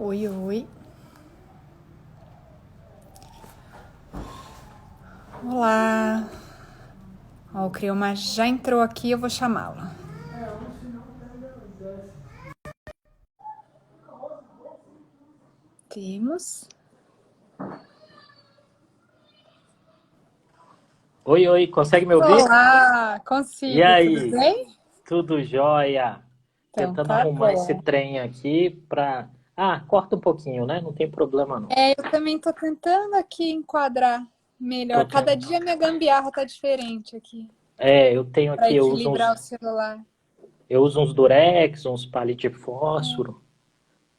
Oi, oi. Olá. Ó, o Crioma já entrou aqui, eu vou chamá-la. Temos. Oi, oi, consegue me ouvir? Olá, E consigo, tudo aí, bem? tudo jóia? Então Tentando tá arrumar esse bom. trem aqui pra. Ah, corta um pouquinho, né? Não tem problema não. Eu também tô tentando aqui enquadrar melhor. Tô Cada tendo... dia minha gambiarra tá diferente aqui, Eu tenho pra aqui, equilibrar o celular. eu uso uns durex, uns palitos de fósforo.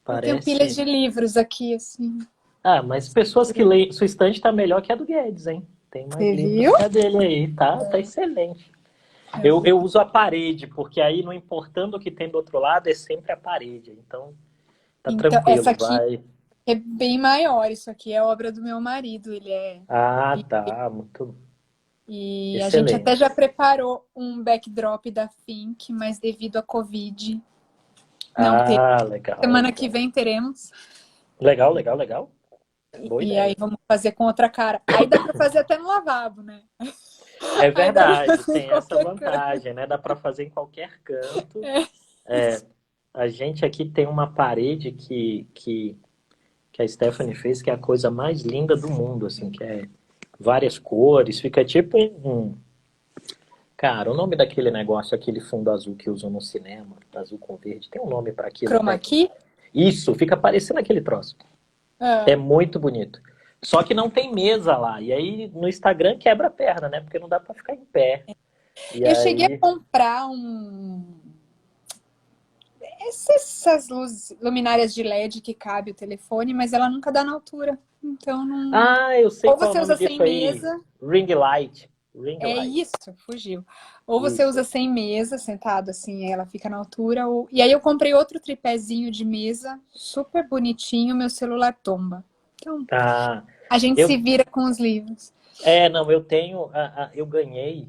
Eu tenho pilhas Parece. de livros aqui, assim. Ah, mas pessoas que leem. Sua estante tá melhor que a do Guedes, hein? Tem mais Você livros viu? que a dele aí, tá excelente. Eu uso a parede, porque aí não importando o que tem do outro lado, é sempre a parede. Então, tá Então, essa tranquilo, aqui vai. é bem maior. Isso aqui é obra do meu marido. Ele é. Ah, tá, muito E a gente até excelente. já preparou um backdrop da Fink, mas devido à Covid, não teve. Ah, legal, Semana que legal. vem teremos. Legal, legal, legal. Boa E aí ideia. vamos fazer com outra cara. Aí dá para fazer até no lavabo, né? É Aí dá para verdade, fazer em tem essa qualquer canto. vantagem, né? Dá para fazer em qualquer canto. É isso. A gente aqui tem uma parede que a Stephanie fez, que é a coisa mais linda do mundo, assim, que é várias cores, fica tipo um. Cara, o nome daquele negócio, aquele fundo azul que usam no cinema, azul com verde, tem um nome para aquilo Chroma técnico. key? Isso, fica parecendo aquele troço. É Ah. muito bonito. Só que não tem mesa lá. E aí no Instagram quebra a perna, né? Porque não dá pra ficar em pé. E Eu cheguei a aí. comprar essas luzes, luminárias de LED que cabe o telefone, mas ela nunca dá na altura. Então não. Ah, eu sei Ou qual é o você nome usa sem disso aí. mesa. Ring light. Ring É light. isso, fugiu. Ou você usa Isso. sem mesa, sentado assim, ela fica na altura. E aí eu comprei outro tripézinho de mesa, super bonitinho, meu celular tomba. Então, Ah, a gente se eu. vira com os livros. Não, eu tenho. Eu ganhei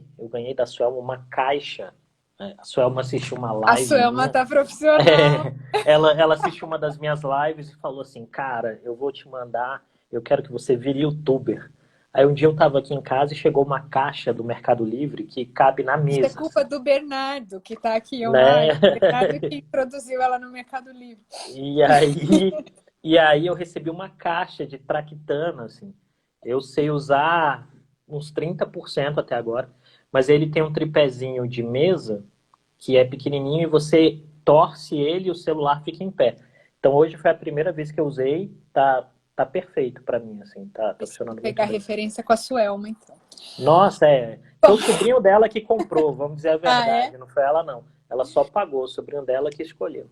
da Suelma uma caixa. A Suelma assistiu uma A live Suelma minha. tá profissional. Ela assistiu uma das minhas lives e falou assim, cara, eu vou te mandar, eu quero que você vire youtuber. Aí um dia eu tava aqui em casa e chegou uma caixa do Mercado Livre que cabe na Isso é mesa, culpa assim, do Bernardo, que tá aqui né? online. Bernardo que introduziu ela no Mercado Livre. E aí, e aí eu recebi uma caixa de traquitana, assim. Eu sei usar uns 30% até agora, mas ele tem um tripézinho de mesa que é pequenininho e você torce ele e o celular fica em pé. Então hoje foi a primeira vez que eu usei, tá perfeito para mim, assim, tá Preciso funcionando muito pegar bem. referência com a Suelma, então. Nossa, foi Bom, o sobrinho dela que comprou, vamos dizer a ah, é? verdade, não foi ela não. Ela só pagou, o sobrinho dela que escolheu.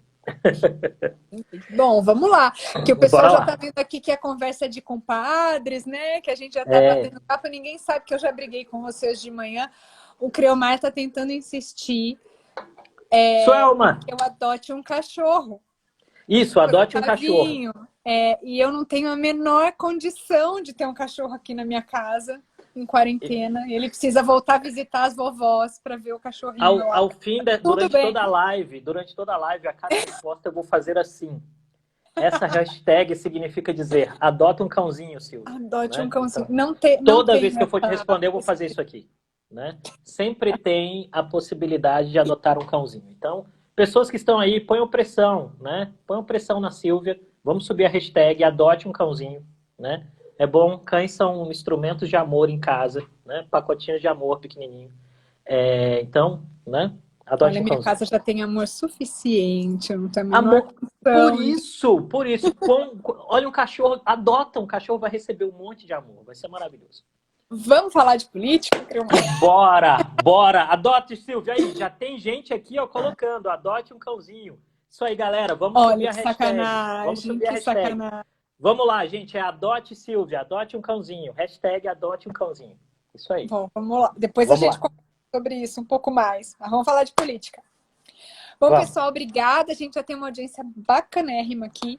Bom, vamos lá. Que o pessoal Bora já lá. está vendo aqui que a conversa é de compadres, né? Que a gente já está É, batendo papo. Ninguém sabe que eu já briguei com vocês de manhã. O Creomar está tentando insistir Suelma, que eu adote um cachorro, isso, porque o adote um cachorro. Tavinho. E eu não tenho a menor condição de ter um cachorro aqui na minha casa, em quarentena. Ele precisa voltar a visitar as vovós para ver o cachorrinho lá. Ao fim, Tudo bem. durante toda a live, a cada resposta eu vou fazer assim. Essa hashtag significa dizer, adota um cãozinho, Silvia, Adote um né? cãozinho. Então, Não toda vez tenho que eu for te responder, eu vou fazer isso aqui, né? Sempre tem a possibilidade de adotar um cãozinho. Então, pessoas que estão aí, ponham pressão, né? Ponham pressão na Silvia. Vamos subir a hashtag adote um cãozinho, né? É bom, cães são instrumentos de amor em casa, né? Pacotinhos de amor pequenininho. Então, né? Adote Olha, um minha cãozinho. casa já tem amor suficiente, eu não tenho a menor Amor, por condição. isso, olha um cachorro, adota um cachorro, vai receber um monte de amor, vai ser maravilhoso. Vamos falar de política, Creomar? Bora, bora, adote, Silvia, aí, já tem gente aqui, ó, colocando, adote um cãozinho. Isso aí, galera, vamos subir Olha a que hashtag, vamos sacanagem, subir a que hashtag. sacanagem. Vamos lá, gente, é adote, Silvia, adote um cãozinho, hashtag adote um cãozinho. Isso aí, Bom, vamos lá. Depois a vamos gente lá, conversa sobre isso um pouco mais. Mas vamos falar de política. Bom, vamos. pessoal, obrigada. A gente já tem uma audiência bacanérrima aqui.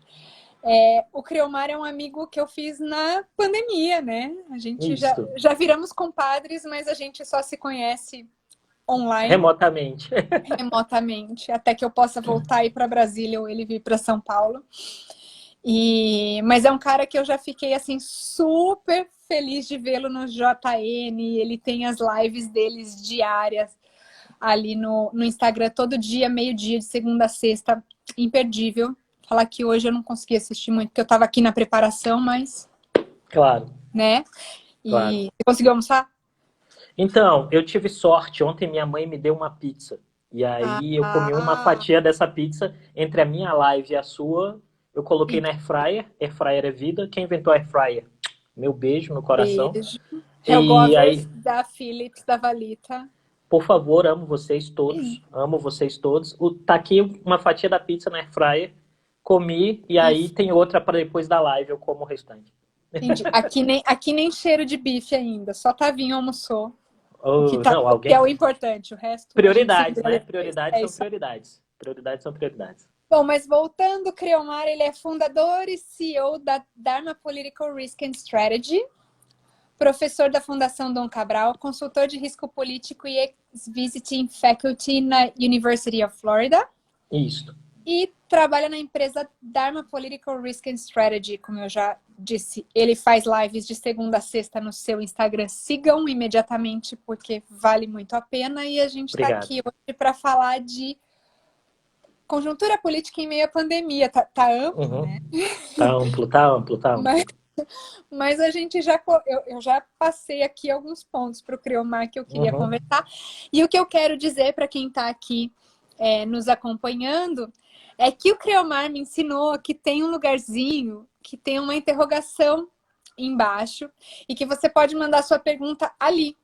O Creomar é um amigo que eu fiz na pandemia, né? A gente Isso, já viramos compadres, mas a gente só se conhece online, remotamente. remotamente, até que eu possa voltar aí para Brasília ou ele vir para São Paulo. Mas é um cara que eu já fiquei assim super feliz de vê-lo no JN. Ele tem as lives deles diárias ali no Instagram, todo dia, meio-dia, de segunda a sexta, imperdível. Falar que hoje eu não consegui assistir muito, porque eu estava aqui na preparação, mas, Claro, né? claro. E você conseguiu almoçar? Então, eu tive sorte. Ontem minha mãe me deu uma pizza. E aí eu comi uma Ah, fatia dessa pizza entre a minha live e a sua. Eu coloquei e na airfryer. Airfryer é vida. Quem inventou a airfryer? Meu beijo no coração. beijo. E Helgovers aí, da Philips, da Valita. por favor, amo vocês todos. Amo vocês todos. Tá aqui uma fatia da pizza na airfryer. Comi. E E aí tem outra para depois da live. Eu como o restante. entendi. Aqui nem cheiro de bife ainda, só Tavinho almoçou. Oh, não, O que é alguém. o importante, o resto a gente se Prioridades, vira né? depois. Prioridades É são isso. prioridades. Prioridades são prioridades. Bom, mas voltando, o Creomar, ele é fundador e CEO da Dharma Political Risk and Strategy, professor da Fundação Dom Cabral, consultor de risco político e ex-visiting faculty na University of Florida. Isso. E trabalha na empresa Dharma Political Risk and Strategy, como eu já disse. Ele faz lives de segunda a sexta no seu Instagram. Sigam imediatamente, porque vale muito a pena. E a gente está Obrigado. aqui hoje para falar de conjuntura política em meio à pandemia. Tá amplo, né? Tá amplo, tá amplo, tá amplo. Mas a gente eu já passei aqui alguns pontos para o Creomar que eu queria conversar. E o que eu quero dizer para quem está aqui nos acompanhando é que o Creomar me ensinou que tem um lugarzinho que tem uma interrogação embaixo e que você pode mandar sua pergunta ali.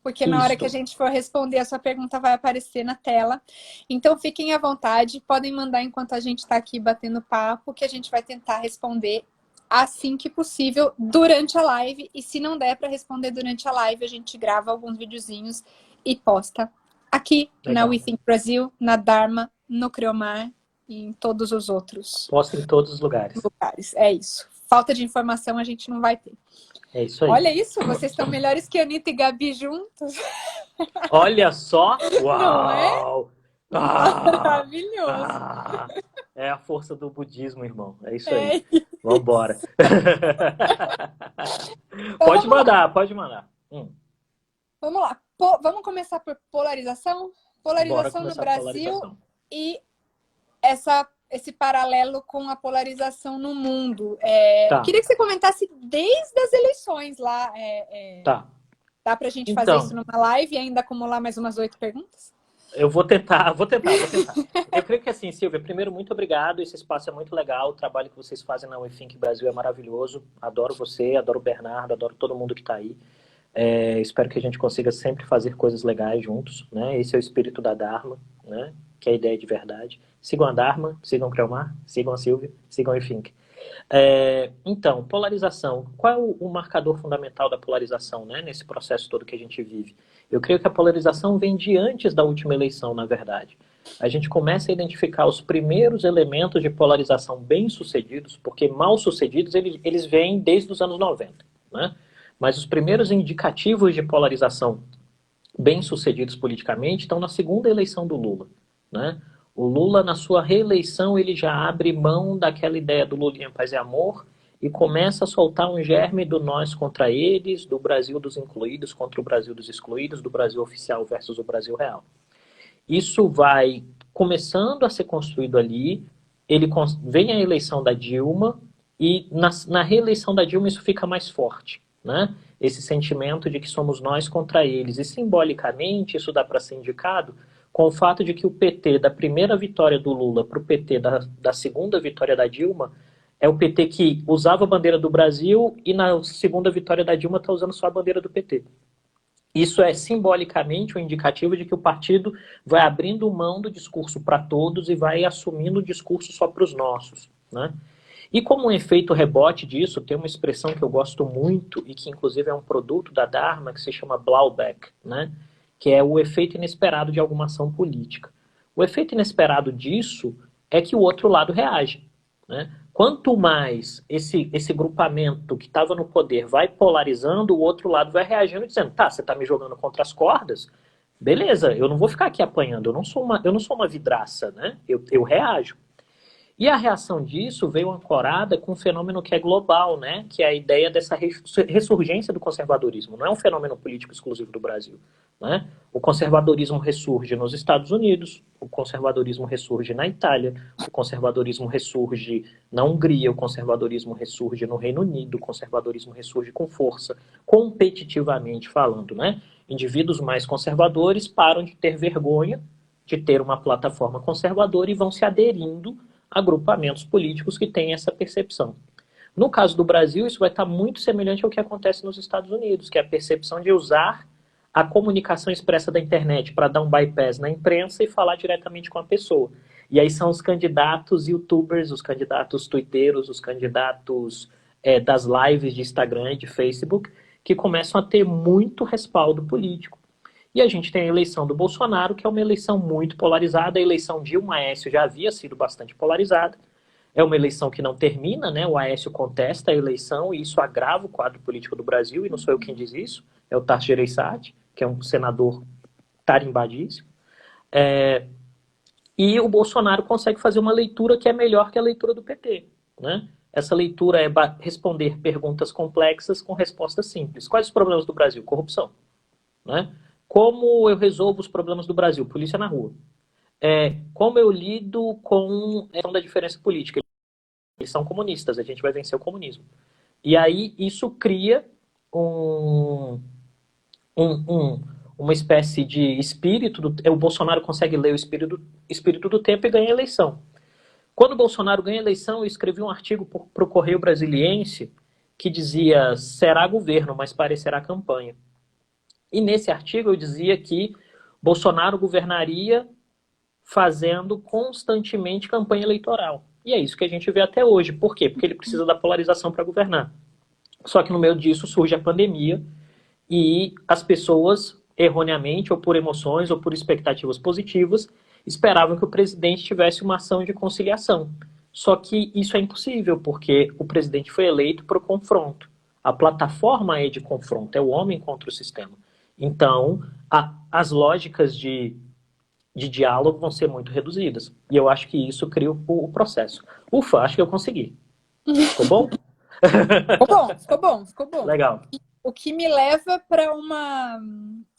Porque na hora que a gente for responder, a sua pergunta vai aparecer na tela. Então, fiquem à vontade. Podem mandar enquanto a gente está aqui batendo papo, que a gente vai tentar responder assim que possível durante a live. E se não der para responder durante a live, a gente grava alguns videozinhos e posta aqui na We Think Brasil, na Dharma, no Creomar e em todos os outros Posta em todos os lugares. É isso. Falta de informação a gente não vai ter. É isso aí. Olha isso, vocês estão melhores que Anitta e Gabi juntos. Olha só! Uau! Não é? Maravilhoso. É a força do budismo, irmão. É isso aí. Vambora. Então, pode mandar, pode mandar. Vamos lá. Vamos começar por polarização? Polarização no Brasil e esse paralelo com a polarização no mundo. Eu queria que você comentasse desde as eleições lá. Tá. Dá pra gente fazer isso numa live e ainda acumular mais umas 8 perguntas? Eu vou tentar. Eu creio que assim, Silvia, primeiro, muito obrigado. Esse espaço é muito legal. O trabalho que vocês fazem na We Think Brasil é maravilhoso. Adoro você, adoro o Bernardo, adoro todo mundo que está aí. Espero que a gente consiga sempre fazer coisas legais juntos, né? Esse é o espírito da Dharma, né? Que é a ideia de verdade. Sigam a Dharma, sigam o Creomar, sigam a Silvia, sigam a We Think. Então, polarização. Qual é o marcador fundamental da polarização, né, nesse processo todo que a gente vive? Eu creio que a polarização vem de antes da última eleição, na verdade. A gente começa a identificar os primeiros elementos de polarização bem-sucedidos, porque mal-sucedidos eles vêm desde os anos 90, né? Mas os primeiros indicativos de polarização bem-sucedidos politicamente estão na segunda eleição do Lula, né? O Lula, na sua reeleição, ele já abre mão daquela ideia do Lulinha Paz e Amor e começa a soltar um germe do nós contra eles, do Brasil dos incluídos contra o Brasil dos excluídos, do Brasil oficial versus o Brasil real. Isso vai começando a ser construído ali, vem a eleição da Dilma e na reeleição da Dilma isso fica mais forte, né? Esse sentimento de que somos nós contra eles. E simbolicamente isso dá para ser indicado com o fato de que o PT, da primeira vitória do Lula para o PT da segunda vitória da Dilma, é o PT que usava a bandeira do Brasil e na segunda vitória da Dilma está usando só a bandeira do PT. Isso é simbolicamente um indicativo de que o partido vai abrindo mão do discurso para todos e vai assumindo o discurso só para os nossos, né? E como um efeito rebote disso, tem uma expressão que eu gosto muito e que inclusive é um produto da Dharma que se chama blowback, né? Que é o efeito inesperado de alguma ação política. O efeito inesperado disso é que o outro lado reage, né? Quanto mais esse grupamento que estava no poder vai polarizando, o outro lado vai reagindo dizendo, tá, você está me jogando contra as cordas? Beleza, eu não vou ficar aqui apanhando, eu não sou uma vidraça, né? Eu reajo. E a reação disso veio ancorada com um fenômeno que é global, né? Que é a ideia dessa ressurgência do conservadorismo. Não é um fenômeno político exclusivo do Brasil, né? O conservadorismo ressurge nos Estados Unidos, o conservadorismo ressurge na Itália, o conservadorismo ressurge na Hungria, o conservadorismo ressurge no Reino Unido, o conservadorismo ressurge com força, competitivamente falando, né? Indivíduos mais conservadores param de ter vergonha de ter uma plataforma conservadora e vão se aderindo agrupamentos políticos que têm essa percepção. No caso do Brasil, isso vai estar muito semelhante ao que acontece nos Estados Unidos, que é a percepção de usar a comunicação expressa da internet para dar um bypass na imprensa e falar diretamente com a pessoa. E aí são os candidatos youtubers, os candidatos twitteiros, os candidatos das lives de Instagram e de Facebook, que começam a ter muito respaldo político. E a gente tem a eleição do Bolsonaro, que é uma eleição muito polarizada. A eleição de Dilma Aécio já havia sido bastante polarizada. É uma eleição que não termina, né? O Aécio contesta a eleição e isso agrava o quadro político do Brasil, e não sou eu quem diz isso, é o Tasso Gereissati, que é um senador tarimbadíssimo. E o Bolsonaro consegue fazer uma leitura que é melhor que a leitura do PT, né? Essa leitura é responder perguntas complexas com respostas simples. Quais os problemas do Brasil? Corrupção, né? Como eu resolvo os problemas do Brasil? Polícia na rua. Como eu lido com a questão da diferença política? Eles são comunistas, a gente vai vencer o comunismo. E aí isso cria uma espécie de espírito. O Bolsonaro consegue ler o espírito do tempo e ganha a eleição. Quando o Bolsonaro ganha a eleição, eu escrevi um artigo para o Correio Brasiliense que dizia: será governo, mas parecerá campanha. E nesse artigo eu dizia que Bolsonaro governaria fazendo constantemente campanha eleitoral. E é isso que a gente vê até hoje. Por quê? Porque ele precisa da polarização para governar. Só que no meio disso surge a pandemia e as pessoas, erroneamente, ou por emoções, ou por expectativas positivas, esperavam que o presidente tivesse uma ação de conciliação. Só que isso é impossível, porque o presidente foi eleito para o confronto. A plataforma é de confronto, é o homem contra o sistema. Então, as lógicas de diálogo vão ser muito reduzidas. E eu acho que isso cria o processo. Ufa, acho que eu consegui. Ficou bom? Ficou bom. Legal. O que me leva para uma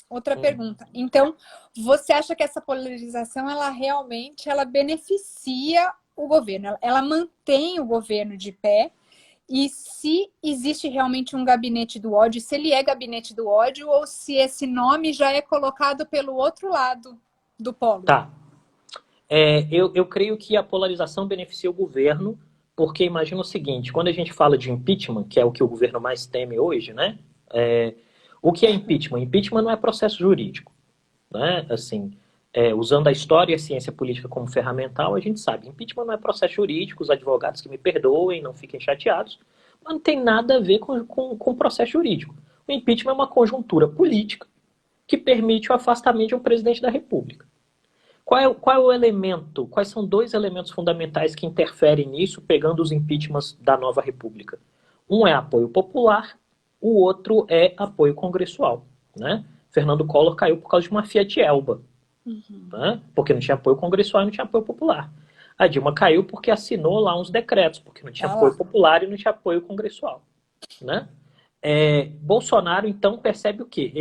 outra pergunta. Então, você acha que essa polarização, ela realmente beneficia o governo? Ela mantém o governo de pé? E se existe realmente um gabinete do ódio, se ele é gabinete do ódio ou se esse nome já é colocado pelo outro lado do polo? Tá. Eu creio que a polarização beneficia o governo, porque imagina o seguinte: quando a gente fala de impeachment, que é o que o governo mais teme hoje, né? O que é impeachment? Impeachment não é processo jurídico, né? Assim, usando a história e a ciência política como ferramental, a gente sabe, impeachment não é processo jurídico, os advogados que me perdoem, não fiquem chateados, mas não tem nada a ver com processo jurídico. O impeachment é uma conjuntura política que permite o afastamento de um presidente da República. Qual é o elemento? Quais são dois elementos fundamentais que interferem nisso, pegando os impeachments da nova República? Um é apoio popular, o outro é apoio congressual, né? Fernando Collor caiu por causa de uma Fiat Elba, né? Porque não tinha apoio congressual e não tinha apoio popular. A Dilma caiu porque assinou lá uns decretos, porque não tinha apoio popular e não tinha apoio congressual, né? Bolsonaro, então, percebe o quê?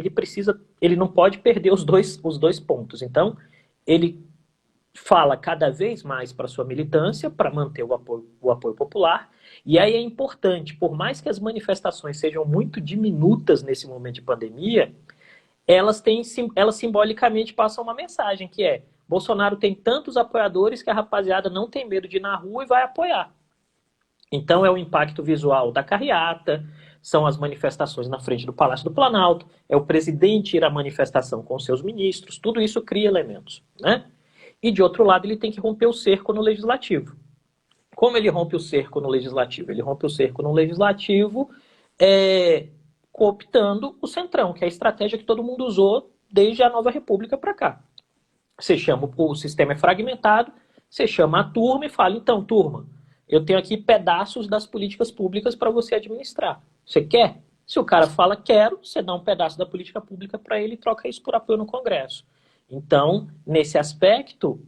Ele não pode perder os dois pontos. Então, ele fala cada vez mais para sua militância, para manter o apoio popular. E aí é importante, por mais que as manifestações sejam muito diminutas nesse momento de pandemia, elas simbolicamente passam uma mensagem, que é: Bolsonaro tem tantos apoiadores que a rapaziada não tem medo de ir na rua e vai apoiar. Então é o impacto visual da carreata, são as manifestações na frente do Palácio do Planalto, é o presidente ir à manifestação com seus ministros, tudo isso cria elementos, né? E de outro lado ele tem que romper o cerco no legislativo. Como ele rompe o cerco no legislativo? Ele rompe o cerco no legislativo cooptando o centrão, que é a estratégia que todo mundo usou desde a nova república para cá. Você chama, o sistema é fragmentado, você chama a turma e fala: então, turma, eu tenho aqui pedaços das políticas públicas para você administrar. Você quer? Se o cara fala quero, você dá um pedaço da política pública para ele e troca isso por apoio no Congresso. Então, nesse aspecto,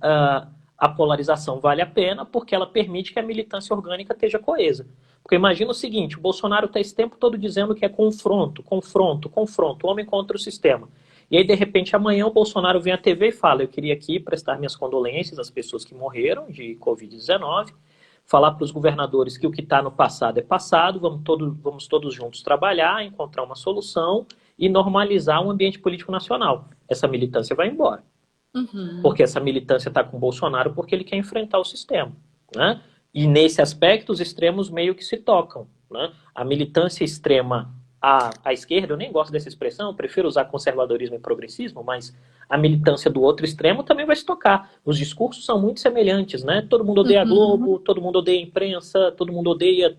a polarização vale a pena porque ela permite que a militância orgânica esteja coesa. Porque imagina o seguinte, o Bolsonaro está esse tempo todo dizendo que é confronto, confronto, confronto, homem contra o sistema. E aí, de repente, amanhã o Bolsonaro vem à TV e fala, eu queria aqui prestar minhas condolências às pessoas que morreram de Covid-19, falar para os governadores que o que está no passado é passado, vamos todos juntos trabalhar, encontrar uma solução e normalizar o ambiente político nacional. Essa militância vai embora. Porque essa militância está com o Bolsonaro porque ele quer enfrentar o sistema, né? E nesse aspecto os extremos meio que se tocam, né? A militância extrema à esquerda, eu nem gosto dessa expressão, eu prefiro usar conservadorismo e progressismo, mas a militância do outro extremo também vai se tocar. Os discursos são muito semelhantes, né? Todo mundo odeia a Globo, todo mundo odeia a imprensa, todo mundo odeia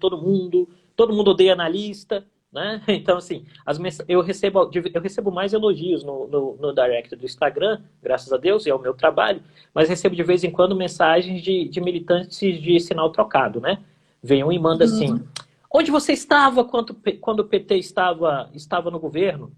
analista, né? Então, assim, eu recebo mais elogios no direct do Instagram, graças a Deus, e é o meu trabalho, mas recebo de vez em quando mensagens de militantes de sinal trocado, né? Vem um e manda assim, onde você estava quando o PT estava no governo?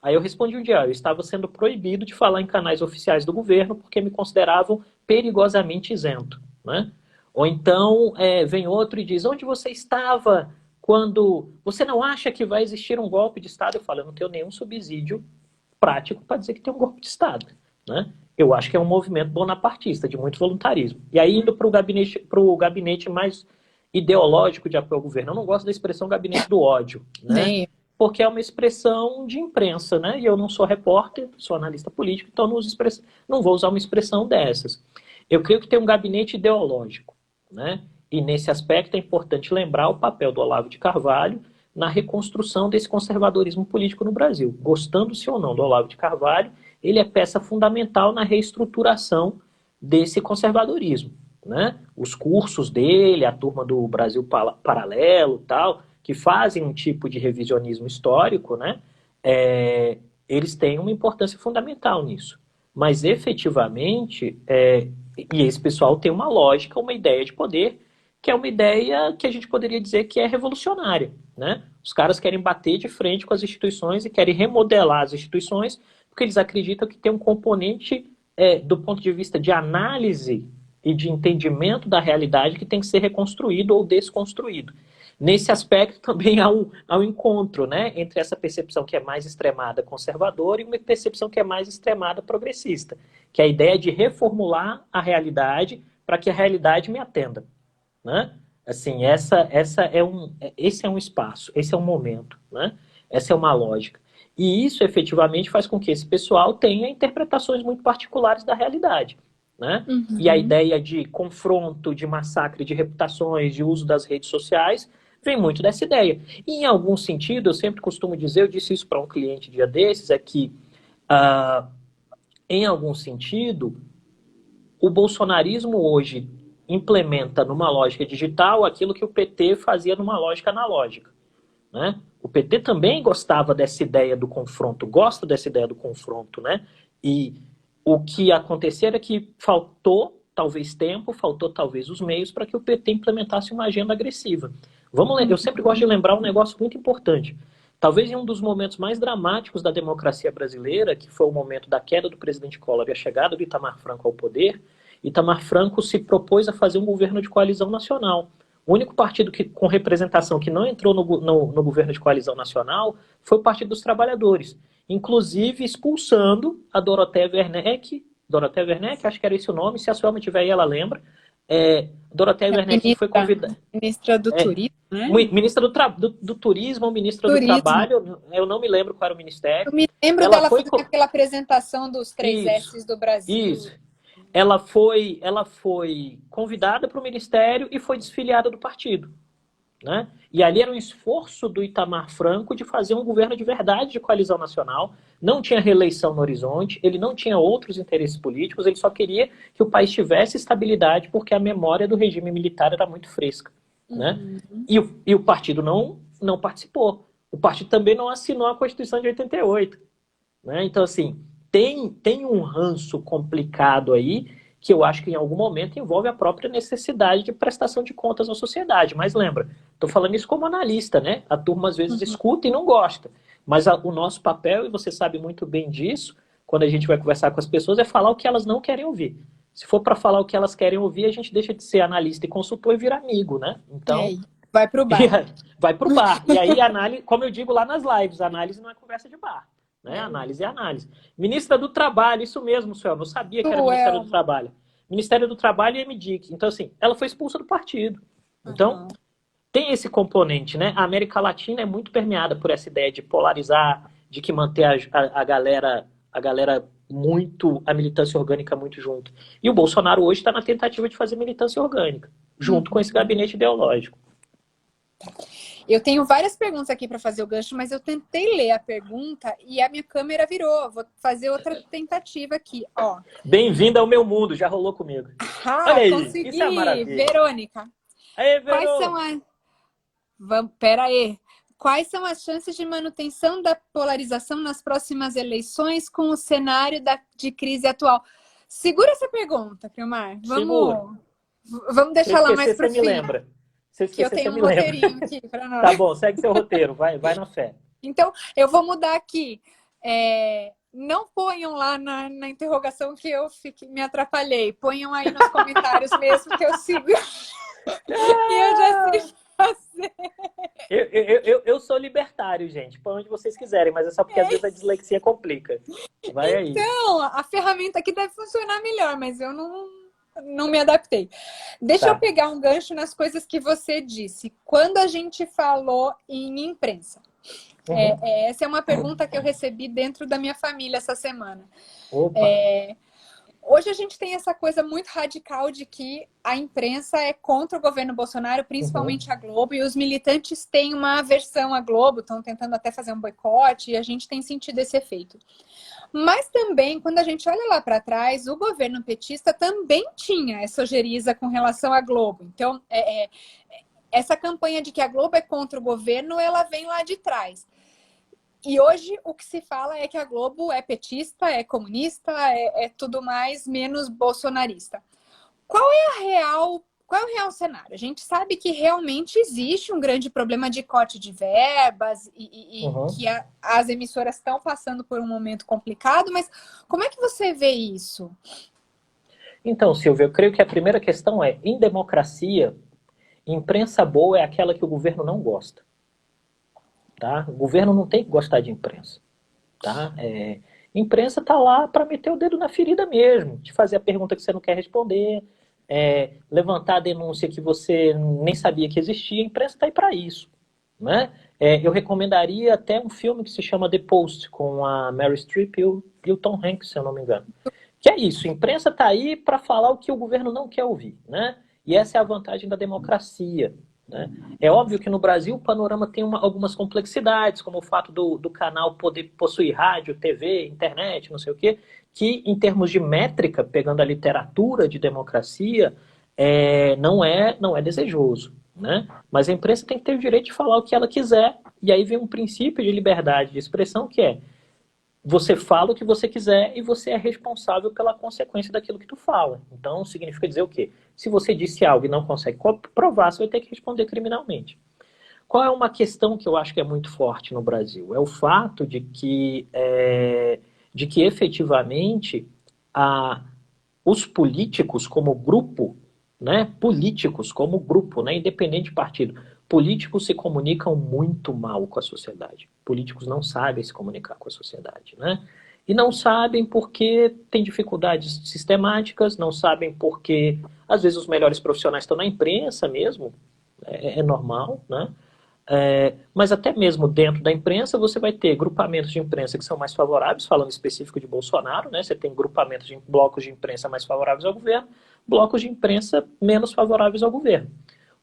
Aí eu respondi um dia, eu estava sendo proibido de falar em canais oficiais do governo porque me consideravam perigosamente isento, né? Ou então vem outro e diz, onde você estava quando você não acha que vai existir um golpe de Estado? Eu falo, eu não tenho nenhum subsídio prático para dizer que tem um golpe de Estado, né? Eu acho que é um movimento bonapartista, de muito voluntarismo. E aí, indo para o gabinete mais ideológico de apoio ao governo, eu não gosto da expressão gabinete do ódio, né? Porque é uma expressão de imprensa, né? E eu não sou repórter, sou analista político, então não vou usar uma expressão dessas. Eu creio que tem um gabinete ideológico, né? E nesse aspecto é importante lembrar o papel do Olavo de Carvalho na reconstrução desse conservadorismo político no Brasil. Gostando-se ou não do Olavo de Carvalho, ele é peça fundamental na reestruturação desse conservadorismo, né? Os cursos dele, a turma do Brasil Paralelo, tal, que fazem um tipo de revisionismo histórico, né? Eles têm uma importância fundamental nisso. Mas, efetivamente, e esse pessoal tem uma lógica, uma ideia de poder, que é uma ideia que a gente poderia dizer que é revolucionária, né? Os caras querem bater de frente com as instituições e querem remodelar as instituições porque eles acreditam que tem um componente do ponto de vista de análise e de entendimento da realidade que tem que ser reconstruído ou desconstruído. Nesse aspecto também há um encontro, né, entre essa percepção que é mais extremada conservadora e uma percepção que é mais extremada progressista, que é a ideia de reformular a realidade para que a realidade me atenda, né? Assim, esse é um espaço, esse é um momento, né? Essa é uma lógica. E isso efetivamente faz com que esse pessoal tenha interpretações muito particulares da realidade, né? E a ideia de confronto, de massacre de reputações, de uso das redes sociais, vem muito dessa ideia. E em algum sentido, eu sempre costumo dizer, eu disse isso para um cliente dia desses, é que, em algum sentido, o bolsonarismo hoje implementa numa lógica digital aquilo que o PT fazia numa lógica analógica, né? O PT também gostava dessa ideia do confronto, gosta dessa ideia do confronto, né? E o que aconteceu era que faltou talvez tempo, faltou talvez os meios para que o PT implementasse uma agenda agressiva. Eu sempre gosto de lembrar um negócio muito importante. Talvez em um dos momentos mais dramáticos da democracia brasileira, que foi o momento da queda do presidente Collor e a chegada do Itamar Franco ao poder, Itamar Franco se propôs a fazer um governo de coalizão nacional. O único partido com representação que não entrou no governo de coalizão nacional foi o Partido dos Trabalhadores, inclusive expulsando a Dorothea Werneck, acho que era esse o nome, se a sua alma tiver aí, ela lembra. Dorothea Werneck foi convidada. Ministra do Turismo, né? Ministra do Turismo, ministra do Trabalho, eu não me lembro qual era o ministério. Eu me lembro dela fazendo aquela apresentação dos 3 S's do Brasil. Isso. Ela foi convidada para o ministério e foi desfiliada do partido, né? E ali era um esforço do Itamar Franco de fazer um governo de verdade de coalizão nacional. Não tinha reeleição no horizonte, ele não tinha outros interesses políticos, ele só queria que o país tivesse estabilidade porque a memória do regime militar era muito fresca, né? E o partido não participou. O partido também não assinou a Constituição de 88, né? Então, assim, tem um ranço complicado aí que eu acho que em algum momento envolve a própria necessidade de prestação de contas à sociedade. Mas lembra, estou falando isso como analista, né? A turma às vezes escuta e não gosta. Mas o nosso papel, e você sabe muito bem disso, quando a gente vai conversar com as pessoas, é falar o que elas não querem ouvir. Se for para falar o que elas querem ouvir, a gente deixa de ser analista e consultor e vira amigo, né? Então, vai pro bar. Vai pro bar. E aí, análise, como eu digo lá nas lives, análise não é conversa de bar. Né? Análise é análise. Ministra do Trabalho, isso mesmo, Suel. Eu sabia que era Ministério do Trabalho. Ministério do Trabalho e MDIC. Então, assim, ela foi expulsa do partido. Então, tem esse componente, né? A América Latina é muito permeada por essa ideia de polarizar, de que manter a galera muito, a militância orgânica muito junto. E o Bolsonaro hoje está na tentativa de fazer militância orgânica, junto com esse gabinete ideológico. Eu tenho várias perguntas aqui para fazer o gancho, mas eu tentei ler a pergunta e a minha câmera virou. Vou fazer outra tentativa aqui, ó. Bem-vinda ao meu mundo, já rolou comigo. Olha aí, consegui, isso é maravilha. Verônica. Aê, Verô. Quais são as... Pera aí. Quais são as chances de manutenção da polarização nas próximas eleições com o cenário de crise atual? Segura essa pergunta, Criomar. Vamos deixar lá mais para o fim. Me lembra. Que eu tenho um roteirinho aqui para nós. Tá bom, segue seu roteiro, vai na fé. Então, eu vou mudar aqui. Não ponham lá na interrogação que eu me atrapalhei. Ponham aí nos comentários mesmo que eu sigo. E eu já sei fazer. Eu sou libertário, gente. Põe onde vocês quiserem, mas é só porque às vezes a dislexia complica. Vai aí. Então, a ferramenta aqui deve funcionar melhor, mas eu não me adaptei. Deixa eu pegar um gancho nas coisas que você disse. Quando a gente falou em imprensa, essa é uma pergunta que eu recebi dentro da minha família essa semana. Hoje a gente tem essa coisa muito radical de que a imprensa é contra o governo Bolsonaro, principalmente a Globo, e os militantes têm uma aversão à Globo, estão tentando até fazer um boicote, e a gente tem sentido esse efeito. Mas também, quando a gente olha lá para trás, o governo petista também tinha essa ojeriza com relação à Globo. Então, essa campanha de que a Globo é contra o governo, ela vem lá de trás. E hoje o que se fala é que a Globo é petista, é comunista, é tudo mais menos bolsonarista. Qual é o real cenário? A gente sabe que realmente existe um grande problema de corte de verbas e que as emissoras estão passando por um momento complicado, mas como é que você vê isso? Então, Silvia, eu creio que a primeira questão é, em democracia, imprensa boa é aquela que o governo não gosta. Tá? O governo não tem que gostar de imprensa. Tá? Imprensa está lá para meter o dedo na ferida mesmo, te fazer a pergunta que você não quer responder, levantar a denúncia que você nem sabia que existia. A imprensa está aí para isso. Né? Eu recomendaria até um filme que se chama The Post, com a Meryl Streep e o Tom Hanks, se eu não me engano. Que é isso, a imprensa está aí para falar o que o governo não quer ouvir. Né? E essa é a vantagem da democracia. Né? É óbvio que no Brasil o panorama tem algumas complexidades, como o fato do canal poder possuir rádio, TV, internet, não sei o quê, que em termos de métrica, pegando a literatura de democracia, não é desejoso. Né? Mas a imprensa tem que ter o direito de falar o que ela quiser, e aí vem um princípio de liberdade de expressão que é: você fala o que você quiser e você é responsável pela consequência daquilo que tu fala. Então, significa dizer o quê? Se você disse algo e não consegue provar, você vai ter que responder criminalmente. Qual é uma questão que eu acho que é muito forte no Brasil? É o fato de que efetivamente, os políticos como grupo, né, independente de partido, políticos se comunicam muito mal com a sociedade. Políticos não sabem se comunicar com a sociedade, né? E não sabem porque tem dificuldades sistemáticas, não sabem porque, às vezes, os melhores profissionais estão na imprensa mesmo, é normal, né? Mas até mesmo dentro da imprensa, você vai ter grupamentos de imprensa que são mais favoráveis, falando específico de Bolsonaro, né? Você tem grupamentos de blocos de imprensa mais favoráveis ao governo, blocos de imprensa menos favoráveis ao governo.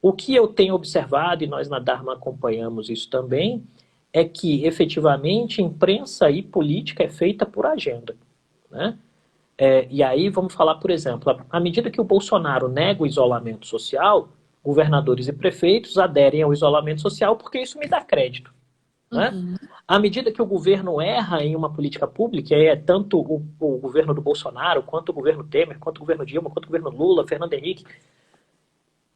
O que eu tenho observado, e nós na Dharma acompanhamos isso também, é que, efetivamente, imprensa e política é feita por agenda. Né? E aí, vamos falar, por exemplo, à medida que o Bolsonaro nega o isolamento social, governadores e prefeitos aderem ao isolamento social porque isso me dá crédito. Né? À medida que o governo erra em uma política pública, e é tanto o governo do Bolsonaro, quanto o governo Temer, quanto o governo Dilma, quanto o governo Lula, Fernando Henrique,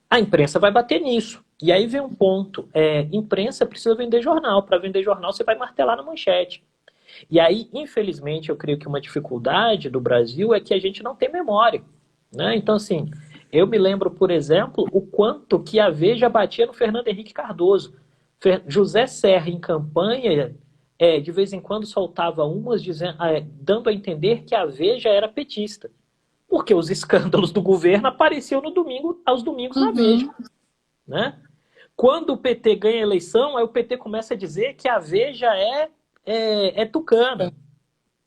a imprensa vai bater nisso. E aí vem um ponto. Imprensa precisa vender jornal. Para vender jornal, você vai martelar na manchete. E aí, infelizmente, eu creio que uma dificuldade do Brasil é que a gente não tem memória. né? Então, assim, eu me lembro, por exemplo, o quanto que a Veja batia no Fernando Henrique Cardoso. José Serra, em campanha, de vez em quando soltava umas dizendo, dando a entender que a Veja era petista. Porque os escândalos do governo apareciam no domingo, aos domingos na Veja, Uhum. né? Quando o PT ganha a eleição, aí o PT começa a dizer que a Veja é tucana,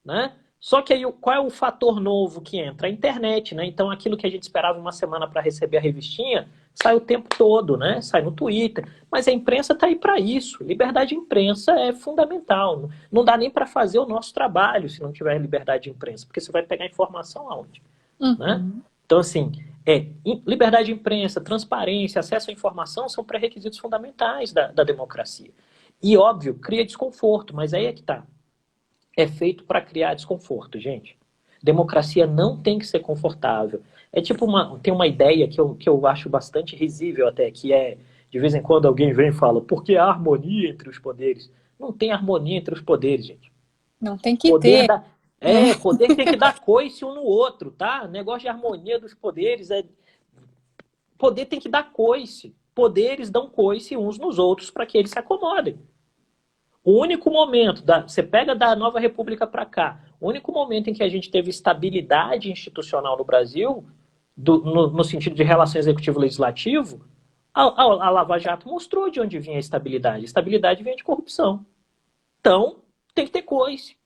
né? Só que aí qual é o fator novo que entra? A internet, né? Então aquilo que a gente esperava uma semana para receber a revistinha, sai o tempo todo, né? Sai no Twitter. Mas a imprensa está aí para isso. Liberdade de imprensa é fundamental. Não dá nem para fazer o nosso trabalho se não tiver liberdade de imprensa, porque você vai pegar informação aonde? Né? Uhum. Então, assim, liberdade de imprensa, transparência, acesso à informação são pré-requisitos fundamentais da democracia. E, óbvio, cria desconforto, mas aí é que tá. É feito para criar desconforto, gente. Democracia não tem que ser confortável. É tipo tem uma ideia que eu acho bastante risível até, que é, de vez em quando alguém vem e fala, porque há harmonia entre os poderes. Não tem harmonia entre os poderes, gente. Não tem que Poder ter. da, poder tem que dar coice um no outro, tá? Negócio de harmonia dos poderes poder tem que dar coice. Poderes dão coice uns nos outros para que eles se acomodem. O único momento, você pega da Nova República para cá, o único momento em que a gente teve estabilidade institucional no Brasil, no sentido de relação executivo-legislativo, a Lava Jato mostrou de onde vinha a estabilidade. A estabilidade vinha de corrupção. Então, tem que ter coice.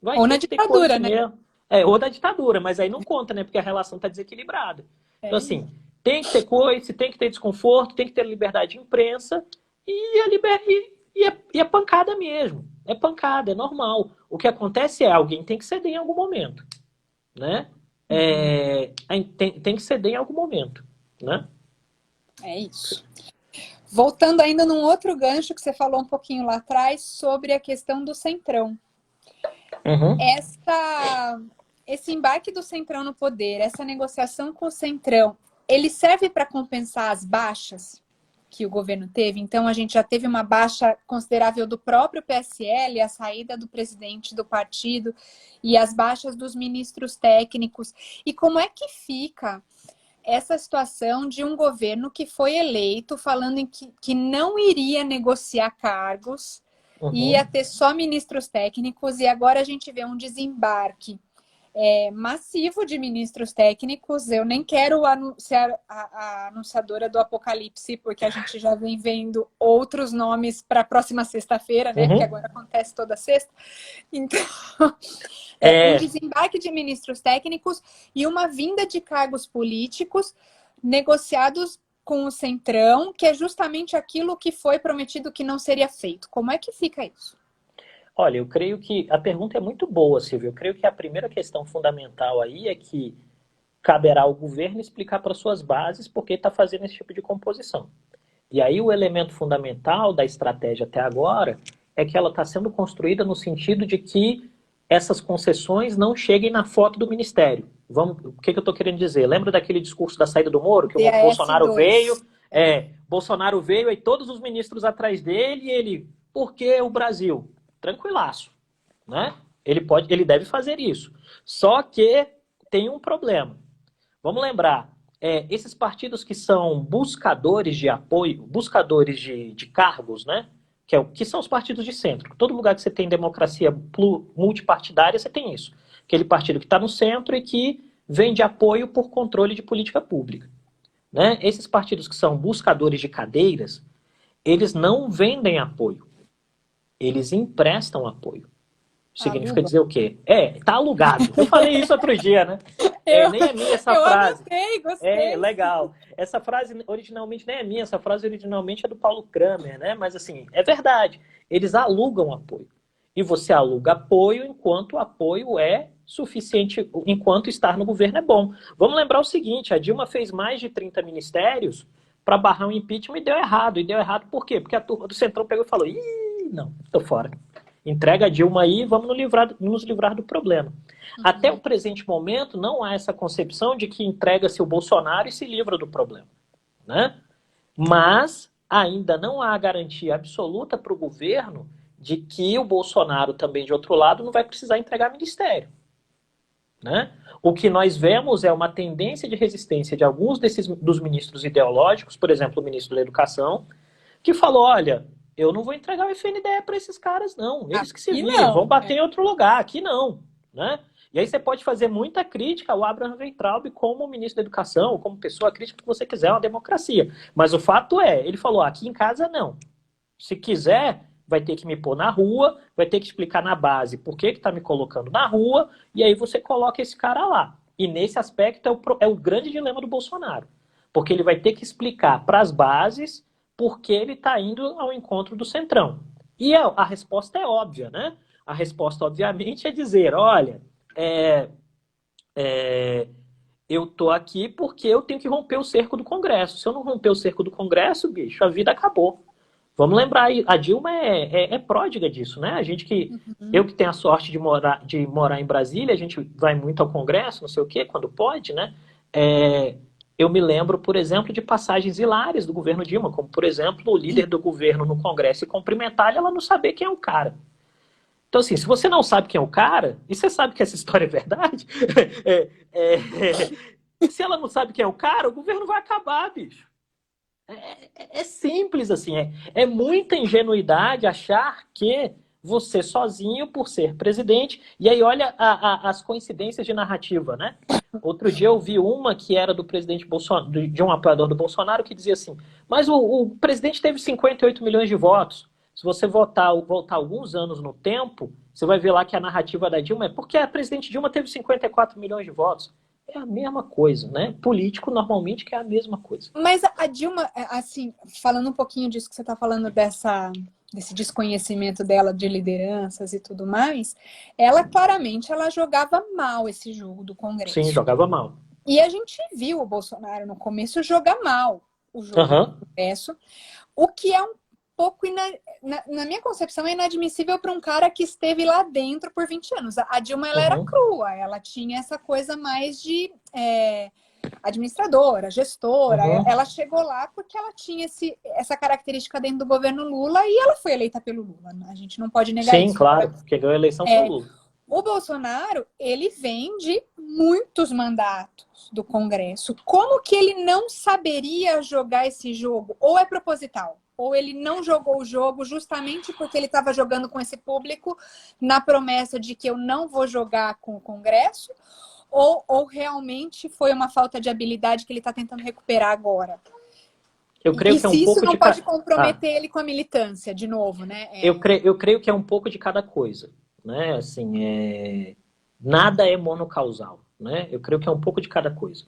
Vai Ou na ter que ter coice ditadura, né? mesmo. Ou da ditadura, mas aí não conta, né? Porque a relação está desequilibrada. Então, É isso. assim, tem que ter coice, tem que ter desconforto, tem que ter liberdade de imprensa e é pancada mesmo. É pancada, é normal. O que acontece é alguém tem que ceder em algum momento, né? Tem que ceder em algum momento, né? É isso. Voltando ainda num outro gancho que você falou um pouquinho lá atrás sobre a questão do Centrão. Uhum. Esse embarque do Centrão no poder, essa negociação com o Centrão, ele serve para compensar as baixas que o governo teve? Então, a gente já teve uma baixa considerável do próprio PSL, a saída do presidente do partido e as baixas dos ministros técnicos. E como é que fica essa situação de um governo que foi eleito falando em que não iria negociar cargos, ia ter só ministros técnicos, e agora a gente vê um desembarque massivo de ministros técnicos? Eu nem quero ser a anunciadora do apocalipse, porque a gente já vem vendo outros nomes para a próxima sexta-feira, né? Porque agora acontece toda sexta. Então, um desembarque de ministros técnicos e uma vinda de cargos políticos negociados com o Centrão, que é justamente aquilo que foi prometido que não seria feito. Como é que fica isso? Olha, eu creio que a pergunta é muito boa, Silvia. Eu creio que a primeira questão fundamental aí é que caberá ao governo explicar para suas bases por que está fazendo esse tipo de composição. E aí o elemento fundamental da estratégia até agora é que ela está sendo construída no sentido de que essas concessões não cheguem na foto do ministério. O que eu estou querendo dizer? Lembra daquele discurso da saída do Moro, que o Bolsonaro veio, Bolsonaro veio e todos os ministros atrás dele e ele, por que o Brasil? Tranquilaço, né? Ele deve fazer isso. Só que tem um problema. Vamos lembrar, esses partidos que são buscadores de apoio, buscadores de cargos, né? Que são os partidos de centro. Todo lugar que você tem democracia multipartidária, você tem isso. Aquele partido que está no centro e que vende apoio por controle de política pública. Né? Esses partidos que são buscadores de cadeiras, eles não vendem apoio. Eles emprestam apoio. Significa dizer o quê? Tá alugado. Eu falei isso outro dia, né? Nem é minha essa frase. Gostei. Legal. Essa frase originalmente nem é minha, essa frase originalmente é do Paulo Kramer, né? Mas assim, é verdade. Eles alugam apoio. E você aluga apoio enquanto o apoio é suficiente, enquanto estar no governo é bom. Vamos lembrar o seguinte, a Dilma fez mais de 30 ministérios para barrar um impeachment e deu errado. E deu errado por quê? Porque a turma do Centrão pegou e falou, não, tô fora. Entrega a Dilma aí e vamos nos livrar do problema. Até o presente momento, não há essa concepção de que entrega-se o Bolsonaro e se livra do problema. Né? Mas ainda não há garantia absoluta para o governo de que o Bolsonaro, também de outro lado, não vai precisar entregar ministério. né? O que nós vemos é uma tendência de resistência de alguns dos ministros ideológicos, por exemplo, o ministro da Educação, que falou, olha, eu não vou entregar o FNDE para esses caras, não. Eles que se Aqui virem, vão não. bater em outro lugar, aqui não, né? E aí você pode fazer muita crítica ao Abraham Weintraub como ministro da Educação, ou como pessoa crítica que você quiser, é uma democracia. Mas o fato é, ele falou, aqui em casa não. Se quiser, vai ter que me pôr na rua, vai ter que explicar na base por que está me colocando na rua, e aí você coloca esse cara lá. E nesse aspecto é o grande dilema do Bolsonaro. Porque ele vai ter que explicar para as bases por que ele está indo ao encontro do Centrão. E a resposta é óbvia, né? A resposta, obviamente, é dizer, olha, eu tô aqui porque eu tenho que romper o cerco do Congresso. Se eu não romper o cerco do Congresso, bicho, a vida acabou. Vamos lembrar aí, a Dilma é pródiga disso, né? A gente que, eu que tenho a sorte de morar em Brasília, a gente vai muito ao Congresso, não sei o quê, quando pode, né? Eu me lembro, por exemplo, de passagens hilárias do governo Dilma, como, por exemplo, o líder do governo no Congresso e cumprimentar ela não saber quem é o cara. Então, assim, se você não sabe quem é o cara, e você sabe que essa história é verdade, se ela não sabe quem é o cara, o governo vai acabar, bicho. É simples assim, é muita ingenuidade achar que você sozinho, por ser presidente, e aí olha as coincidências de narrativa, né? Outro dia eu vi uma que era do presidente Bolsonaro, de um apoiador do Bolsonaro, que dizia assim, mas o presidente teve 58 milhões de votos. Se você voltar alguns anos no tempo, você vai ver lá que a narrativa da Dilma é porque a presidente Dilma teve 54 milhões de votos. É a mesma coisa, né? Político normalmente que é a mesma coisa. Mas a Dilma, assim, falando um pouquinho disso que você está falando desse desconhecimento dela de lideranças e tudo mais, ela claramente ela jogava mal esse jogo do Congresso. Sim, jogava mal. E a gente viu o Bolsonaro no começo jogar mal o jogo do Congresso, o que é um pouco, na minha concepção, é inadmissível para um cara que esteve lá dentro por 20 anos. A Dilma, ela era crua, ela tinha essa coisa mais de administradora, gestora. Ela chegou lá porque ela tinha essa característica dentro do governo Lula e ela foi eleita pelo Lula. A gente não pode negar isso. Sim, claro, porque ganhou a eleição pelo Lula. O Bolsonaro, ele vem de muitos mandatos do Congresso. Como que ele não saberia jogar esse jogo? Ou é proposital? Ou ele não jogou o jogo justamente porque ele estava jogando com esse público na promessa de que eu não vou jogar com o Congresso? Ou realmente foi uma falta de habilidade que ele está tentando recuperar agora? Eu creio que é um pouco isso não pode comprometer ele com a militância, de novo, né? Eu creio que é um pouco de cada coisa, né? Assim, nada é monocausal, né? Eu creio que é um pouco de cada coisa.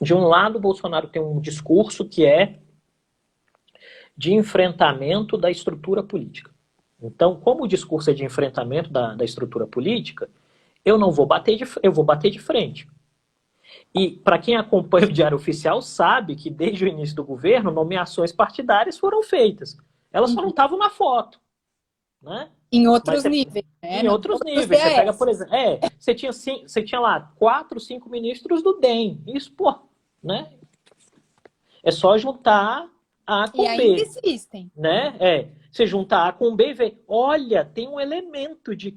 De um lado, o Bolsonaro tem um discurso que é de enfrentamento da estrutura política. Então, como o discurso é de enfrentamento da estrutura política, eu vou bater de frente. E para quem acompanha o Diário Oficial sabe que desde o início do governo, nomeações partidárias foram feitas. Elas só não estavam na foto, né? Em outros níveis. Né? Em outros níveis. Você pega, por exemplo, você tinha lá 4, 5 ministros do DEM. Isso, pô, né? É só juntar A com B. E ainda existem. Né? Você junta A com B e vê, olha, tem um elemento de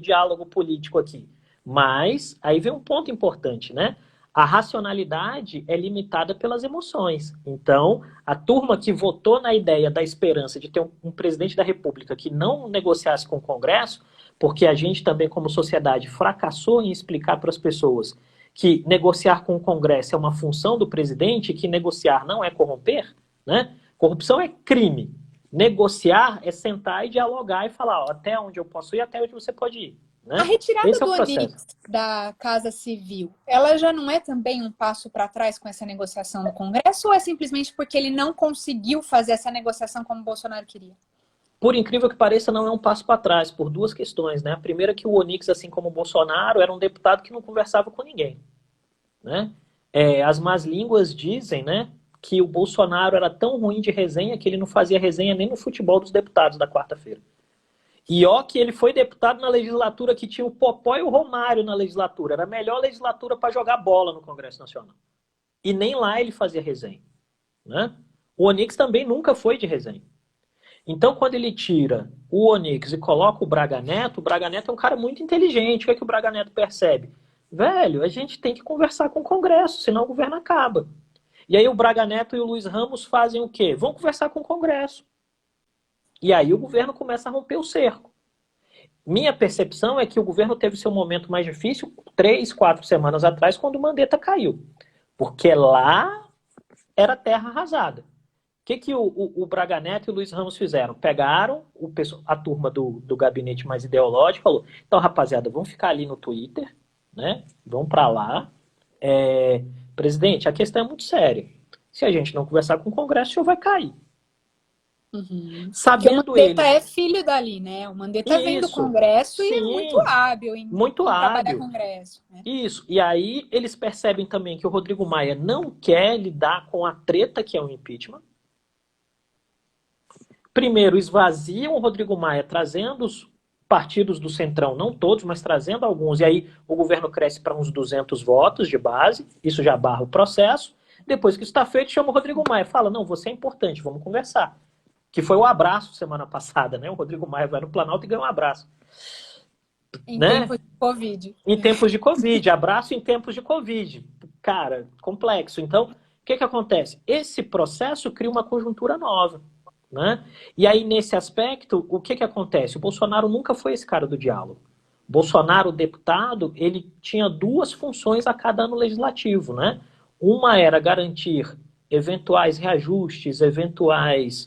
diálogo político aqui. Mas aí vem um ponto importante, né? A racionalidade é limitada pelas emoções. Então, a turma que votou na ideia da esperança de ter um presidente da República que não negociasse com o Congresso, porque a gente também, como sociedade, fracassou em explicar para as pessoas que negociar com o Congresso é uma função do presidente, que negociar não é corromper, né? Corrupção é crime. Negociar é sentar e dialogar e falar, ó, até onde eu posso ir, até onde você pode ir. Né? A retirada do Onix da Casa Civil, ela já não é também um passo para trás com essa negociação no Congresso ou é simplesmente porque ele não conseguiu fazer essa negociação como o Bolsonaro queria? Por incrível que pareça, não é um passo para trás, por duas questões. Né? A primeira é que o Onix, assim como o Bolsonaro, era um deputado que não conversava com ninguém. Né? As más línguas dizem, né, que o Bolsonaro era tão ruim de resenha que ele não fazia resenha nem no futebol dos deputados da quarta-feira. E ó que ele foi deputado na legislatura que tinha o Popó e o Romário na legislatura. Era a melhor legislatura para jogar bola no Congresso Nacional. E nem lá ele fazia resenha. Né? O Onix também nunca foi de resenha. Então, quando ele tira o Onyx e coloca o Braga Neto é um cara muito inteligente. O que é que o Braga Neto percebe? Velho, a gente tem que conversar com o Congresso, senão o governo acaba. E aí o Braga Neto e o Luiz Ramos fazem o quê? Vão conversar com o Congresso. E aí o governo começa a romper o cerco. Minha percepção é que o governo teve seu momento mais difícil 3, 4 semanas atrás, quando o Mandetta caiu. Porque lá era terra arrasada. O que o Braga Neto e o Luiz Ramos fizeram? Pegaram a turma do gabinete mais ideológico e falou, então, rapaziada, vamos ficar ali no Twitter, né? Vamos para lá. Presidente, a questão é muito séria. Se a gente não conversar com o Congresso, o senhor vai cair. Uhum. Sabendo Porque o Mandetta eles... é filho dali, né? O Mandetta vem do Isso, Congresso e é muito sim, hábil em muito trabalhar hábil. Congresso. Né? Isso. E aí eles percebem também que o Rodrigo Maia não quer lidar com a treta que é o impeachment. Primeiro, esvaziam o Rodrigo Maia, trazendo os partidos do Centrão, não todos, mas trazendo alguns. E aí o governo cresce para uns 200 votos de base. Isso já barra o processo. Depois que isso está feito, chama o Rodrigo Maia. Fala, não, você é importante, vamos conversar. Que foi o abraço semana passada, né? O Rodrigo Maia vai no Planalto e ganha um abraço. Em Né? tempos de Covid. Em tempos de Covid. Abraço em tempos de Covid. Cara, complexo. Então, o que acontece? Esse processo cria uma conjuntura nova. Né? E aí, nesse aspecto, o que acontece? O Bolsonaro nunca foi esse cara do diálogo. Bolsonaro, deputado, ele tinha 2 funções a cada ano legislativo. Né? Uma era garantir eventuais reajustes, eventuais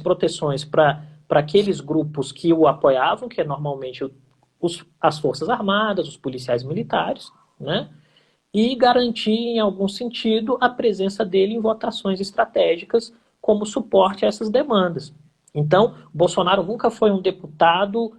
proteções para aqueles grupos que o apoiavam, que é normalmente as Forças Armadas, os policiais militares, né? E garantir, em algum sentido, a presença dele em votações estratégicas como suporte a essas demandas. Então, Bolsonaro nunca foi um deputado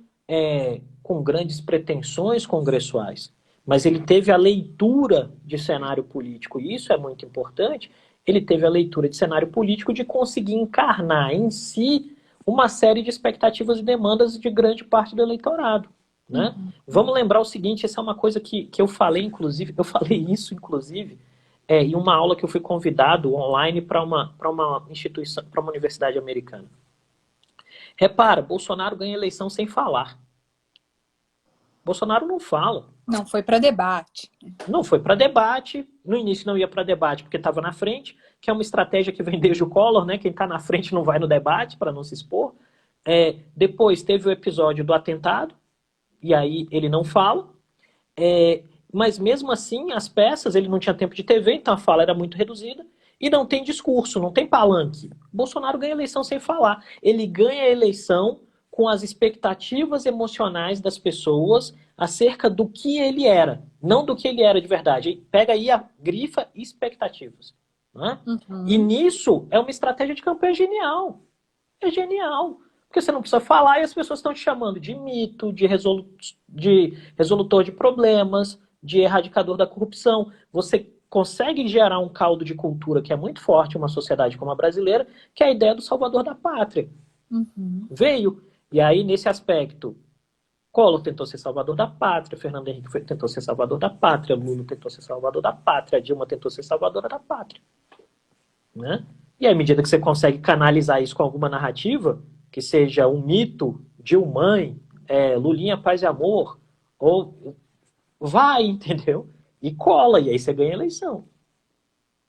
com grandes pretensões congressuais, mas ele teve a leitura de cenário político, e isso é muito importante. Ele teve a leitura de cenário político de conseguir encarnar em si uma série de expectativas e demandas de grande parte do eleitorado. Né? Uhum. Vamos lembrar o seguinte, essa é uma coisa que eu falei, inclusive, em uma aula que eu fui convidado online para uma instituição, para uma universidade americana. Repara, Bolsonaro ganha eleição sem falar. Bolsonaro não fala. Não foi para debate. Não foi para debate. No início não ia para debate porque estava na frente, que é uma estratégia que vem desde o Collor, né? Quem está na frente não vai no debate para não se expor. Depois teve o episódio do atentado, e aí ele não fala. Mas mesmo assim, as peças, ele não tinha tempo de TV, então a fala era muito reduzida. E não tem discurso, não tem palanque. Bolsonaro ganha a eleição sem falar. Ele ganha a eleição com as expectativas emocionais das pessoas acerca do que ele era, não do que ele era de verdade. Pega aí a grifa expectativas. Né? Uhum. E nisso é uma estratégia de campanha genial. É genial. Porque você não precisa falar e as pessoas estão te chamando de mito, de resolutor de problemas, de erradicador da corrupção. Você consegue gerar um caldo de cultura que é muito forte em uma sociedade como a brasileira, que é a ideia do salvador da pátria. Uhum. Veio. E aí, nesse aspecto, Collor tentou ser salvador da pátria, Fernando Henrique tentou ser salvador da pátria, Lula tentou ser salvador da pátria, Dilma tentou ser salvadora da pátria. Né? E à medida que você consegue canalizar isso com alguma narrativa, que seja um mito, Dilmãe, Lulinha, Paz e Amor, ou vai, entendeu? E cola, e aí você ganha a eleição.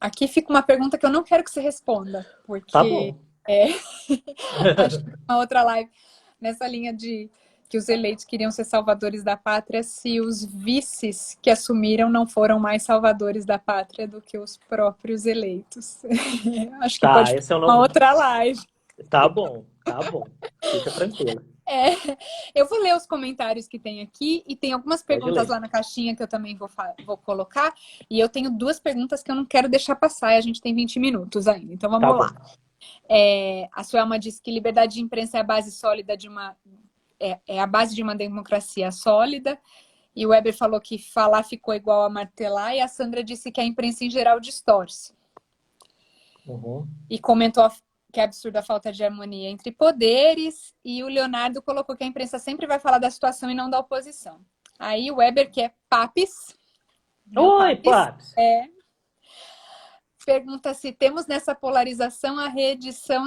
Aqui fica uma pergunta que eu não quero que você responda, porque Tá bom. acho que uma outra live nessa linha de que os eleitos queriam ser salvadores da pátria se os vices que assumiram não foram mais salvadores da pátria do que os próprios eleitos. Acho que pode Esse é o uma nome. outra live. Tá bom. Fica tranquila. Eu vou ler os comentários que tem aqui e tem algumas perguntas lá na caixinha que eu também vou colocar. E eu tenho 2 perguntas que eu não quero deixar passar e a gente tem 20 minutos ainda. Então vamos lá. A Suelma disse que liberdade de imprensa é a base sólida de uma a base de uma democracia sólida. E o Weber falou que falar ficou igual a martelar. E a Sandra disse que a imprensa em geral distorce. Uhum. E comentou que é absurda a falta de harmonia entre poderes, e o Leonardo colocou que a imprensa sempre vai falar da situação e não da oposição. Aí o Weber, que é Papis. Oi, Papis! pergunta se temos nessa polarização a reedição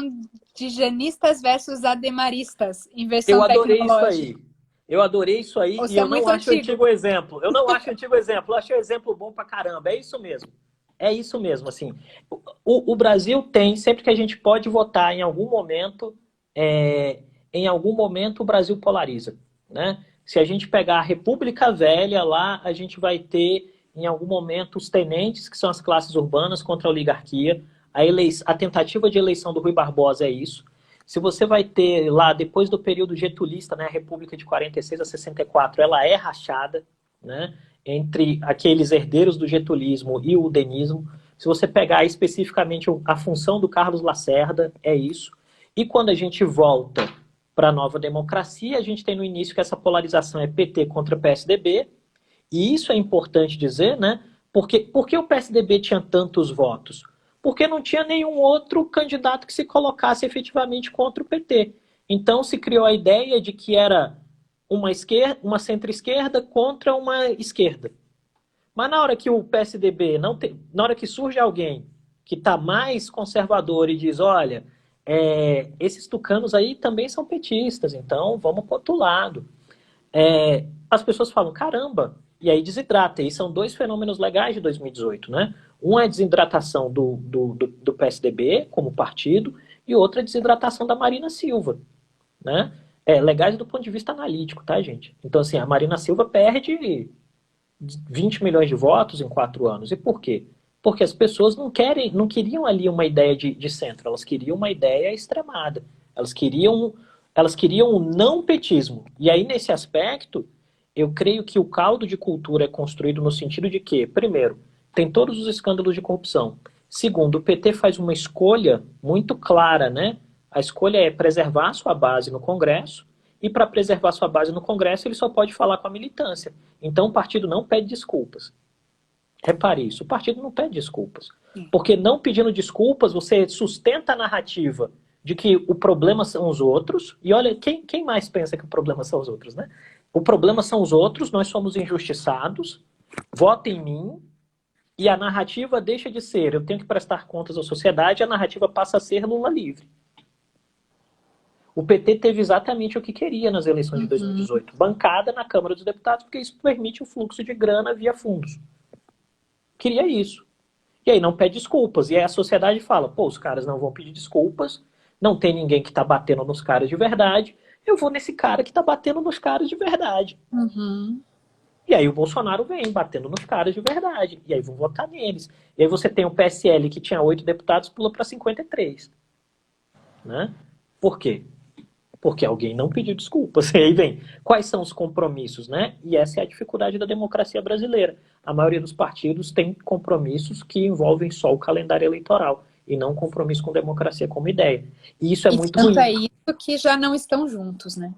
de janistas versus ademaristas, em Eu versão adorei isso tecnológica. aí. Eu adorei isso aí Ou e se é eu não muito acho antigo. antigo exemplo. Eu não acho antigo exemplo. Eu achei o exemplo bom pra caramba. É isso mesmo. É isso mesmo, assim. O Brasil tem, sempre que a gente pode votar em algum momento o Brasil polariza, né? Se a gente pegar a República Velha lá, a gente vai ter, em algum momento, os tenentes, que são as classes urbanas, contra a oligarquia. A tentativa de eleição do Rui Barbosa é isso. Se você vai ter lá, depois do período getulista, né, a República de 46 a 64, ela é rachada, né, entre aqueles herdeiros do getulismo e o denismo. Se você pegar especificamente a função do Carlos Lacerda, é isso. E quando a gente volta para a nova democracia, a gente tem no início que essa polarização é PT contra PSDB, e isso é importante dizer, né? Por que o PSDB tinha tantos votos? Porque não tinha nenhum outro candidato que se colocasse efetivamente contra o PT. Então se criou a ideia de que era uma centro-esquerda contra uma esquerda. Mas na hora que o PSDB na hora que surge alguém que está mais conservador e diz, olha, esses tucanos aí também são petistas, então vamos para outro lado. As pessoas falam, caramba, e aí desidrata. E são dois fenômenos legais de 2018, né? Um é a desidratação do PSDB como partido, e outra é a desidratação da Marina Silva, né? Legais do ponto de vista analítico, tá, gente? Então, assim, a Marina Silva perde 20 milhões de votos em 4 anos. E por quê? Porque as pessoas não queriam ali uma ideia de centro, elas queriam uma ideia extremada. Elas queriam o não petismo. E aí, nesse aspecto, eu creio que o caldo de cultura é construído no sentido de que, primeiro, tem todos os escândalos de corrupção. Segundo, o PT faz uma escolha muito clara, né? A escolha é preservar sua base no Congresso, e para preservar sua base no Congresso, ele só pode falar com a militância. Então, o partido não pede desculpas. Repare isso, o partido não pede desculpas. Porque não pedindo desculpas, você sustenta a narrativa de que o problema são os outros. E olha, quem mais pensa que o problema são os outros, né? O problema são os outros, nós somos injustiçados, vota em mim, e a narrativa deixa de ser eu tenho que prestar contas à sociedade, a narrativa passa a ser Lula livre. O PT teve exatamente o que queria nas eleições de 2018. Bancada na Câmara dos Deputados, porque isso permite o fluxo de grana via fundos. Queria isso. E aí não pede desculpas. E aí a sociedade fala, pô, os caras não vão pedir desculpas, não tem ninguém que tá batendo nos caras de verdade, eu vou nesse cara que tá batendo nos caras de verdade. E aí o Bolsonaro vem batendo nos caras de verdade. E aí vão votar neles. E aí você tem o PSL que tinha 8 deputados, pula para 53. Né? Por quê? Porque alguém não pediu desculpas. E aí vem, quais são os compromissos, né? E essa é a dificuldade da democracia brasileira. A maioria dos partidos tem compromissos que envolvem só o calendário eleitoral e não compromisso com democracia como ideia. E isso é muito ruim. E tanto é isso que já não estão juntos, né?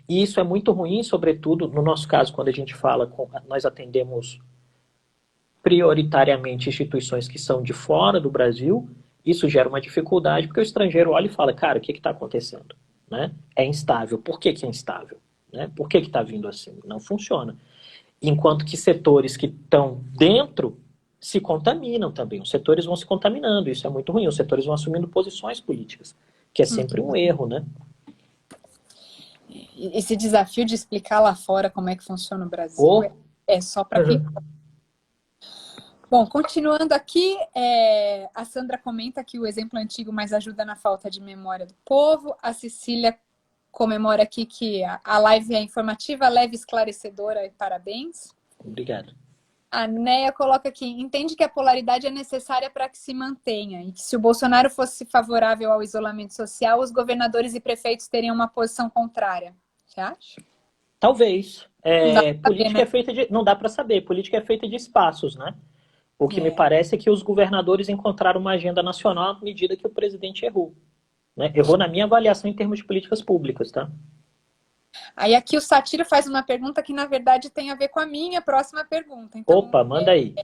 E isso é muito ruim, sobretudo, no nosso caso, quando a gente fala, nós atendemos prioritariamente instituições que são de fora do Brasil, isso gera uma dificuldade, porque o estrangeiro olha e fala, cara, o que está acontecendo? Né? É instável. Por que é instável? Né? Por que está vindo assim? Não funciona. Enquanto que setores que estão dentro se contaminam também. Os setores vão se contaminando, isso é muito ruim. Os setores vão assumindo posições políticas, que é sempre um erro, né? Esse desafio de explicar lá fora como é que funciona o Brasil é só para quem... Bom, continuando aqui, a Sandra comenta que o exemplo antigo mais ajuda na falta de memória do povo. A Cecília comemora aqui que a live é informativa, leve, esclarecedora e parabéns. Obrigado. A Neia coloca aqui, entende que a polaridade é necessária para que se mantenha e que se o Bolsonaro fosse favorável ao isolamento social, os governadores e prefeitos teriam uma posição contrária. Você acha? Talvez. Política é feita de... Não dá para saber. Política é feita de espaços, né? O que me parece é que os governadores encontraram uma agenda nacional à medida que o presidente errou. Né? Errou na minha avaliação em termos de políticas públicas, tá? Aí aqui o Satiro faz uma pergunta que, na verdade, tem a ver com a minha próxima pergunta. Então, opa, manda aí.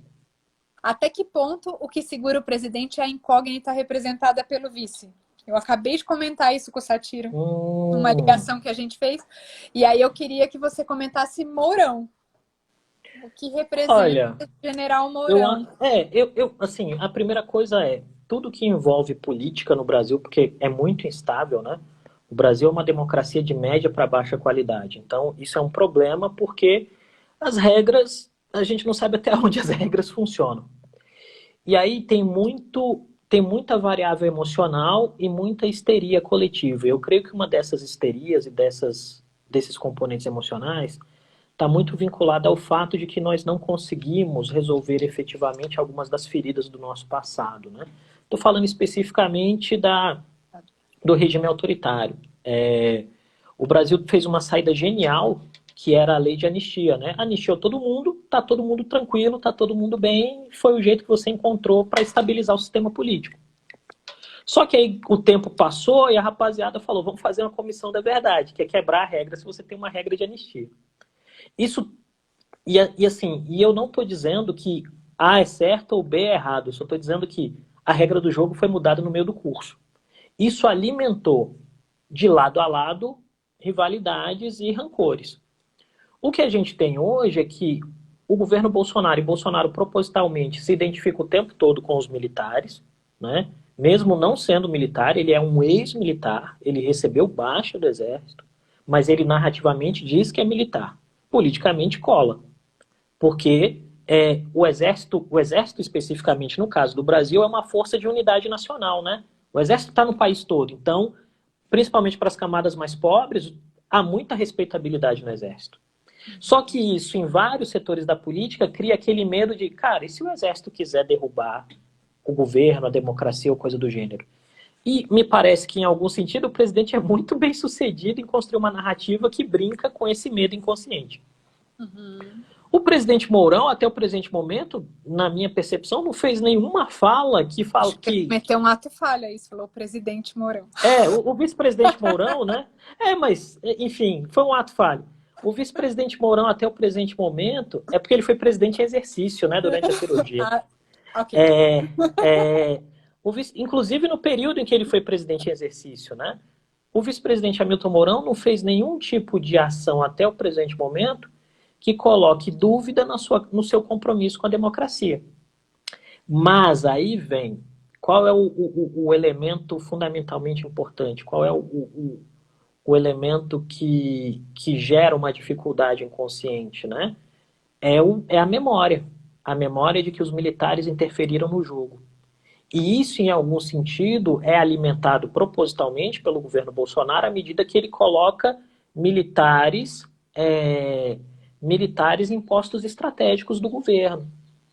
Até que ponto o que segura o presidente é a incógnita representada pelo vice? Eu acabei de comentar isso com o Satiro, numa ligação que a gente fez. E aí eu queria que você comentasse Mourão. O que representa Olha, o General eu, Mourão? assim, a primeira coisa é tudo que envolve política no Brasil, porque é muito instável, né? O Brasil é uma democracia de média para baixa qualidade. Então, isso é um problema porque as regras, a gente não sabe até onde as regras funcionam. E aí tem muita variável emocional e muita histeria coletiva. Eu creio que uma dessas histerias e desses componentes emocionais está muito vinculada ao fato de que nós não conseguimos resolver efetivamente algumas das feridas do nosso passado, né? Estou falando especificamente do regime autoritário. O Brasil fez uma saída genial, que era a lei de anistia, né? Anistiou todo mundo, tá todo mundo tranquilo, tá todo mundo bem, foi o jeito que você encontrou para estabilizar o sistema político. Só que aí o tempo passou e a rapaziada falou, vamos fazer uma comissão da verdade, que é quebrar a regra se você tem uma regra de anistia. Isso, assim, eu não estou dizendo que A é certo ou B é errado, eu só estou dizendo que a regra do jogo foi mudada no meio do curso. Isso alimentou, de lado a lado, rivalidades e rancores. O que a gente tem hoje é que o governo Bolsonaro e Bolsonaro propositalmente se identifica o tempo todo com os militares, né? Mesmo não sendo militar, ele é um ex-militar, ele recebeu baixa do exército, mas ele narrativamente diz que é militar. Politicamente cola, porque o exército especificamente no caso do Brasil é uma força de unidade nacional, né? O exército está no país todo, então, principalmente para as camadas mais pobres, há muita respeitabilidade no exército. Só que isso, em vários setores da política, cria aquele medo de, cara, e se o exército quiser derrubar o governo, a democracia ou coisa do gênero? E me parece que, em algum sentido, o presidente é muito bem sucedido em construir uma narrativa que brinca com esse medo inconsciente. Uhum. O presidente Mourão, até o presente momento, na minha percepção, não fez nenhuma fala que fala que... Meteu um ato falho aí, falou o presidente Mourão. O vice-presidente Mourão, né? Mas, enfim, foi um ato falho. O vice-presidente Mourão, até o presente momento, é porque ele foi presidente em exercício, né, durante a cirurgia. Ok. Inclusive, no período em que ele foi presidente em exercício, né? O vice-presidente Hamilton Mourão não fez nenhum tipo de ação até o presente momento que coloque dúvida no seu compromisso com a democracia. Mas aí vem, qual é o elemento fundamentalmente importante? Qual é o elemento que gera uma dificuldade inconsciente, né? É a memória. A memória de que os militares interferiram no jogo. E isso, em algum sentido, é alimentado propositalmente pelo governo Bolsonaro à medida que ele coloca militares em postos estratégicos do governo,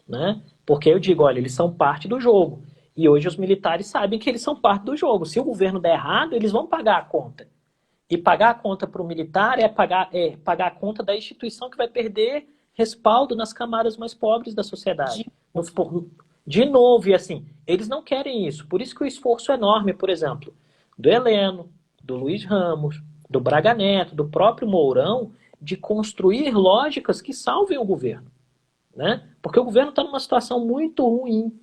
né? Porque eu digo, olha, eles são parte do jogo. E hoje os militares sabem que eles são parte do jogo. Se o governo der errado, eles vão pagar a conta. E pagar a conta para o militar é pagar a conta da instituição que vai perder respaldo nas camadas mais pobres da sociedade. De novo, e assim, eles não querem isso. Por isso que o esforço enorme, por exemplo, do Heleno, do Luiz Ramos, do Braga Neto, do próprio Mourão, de construir lógicas que salvem o governo, né? Porque o governo está numa situação muito ruim.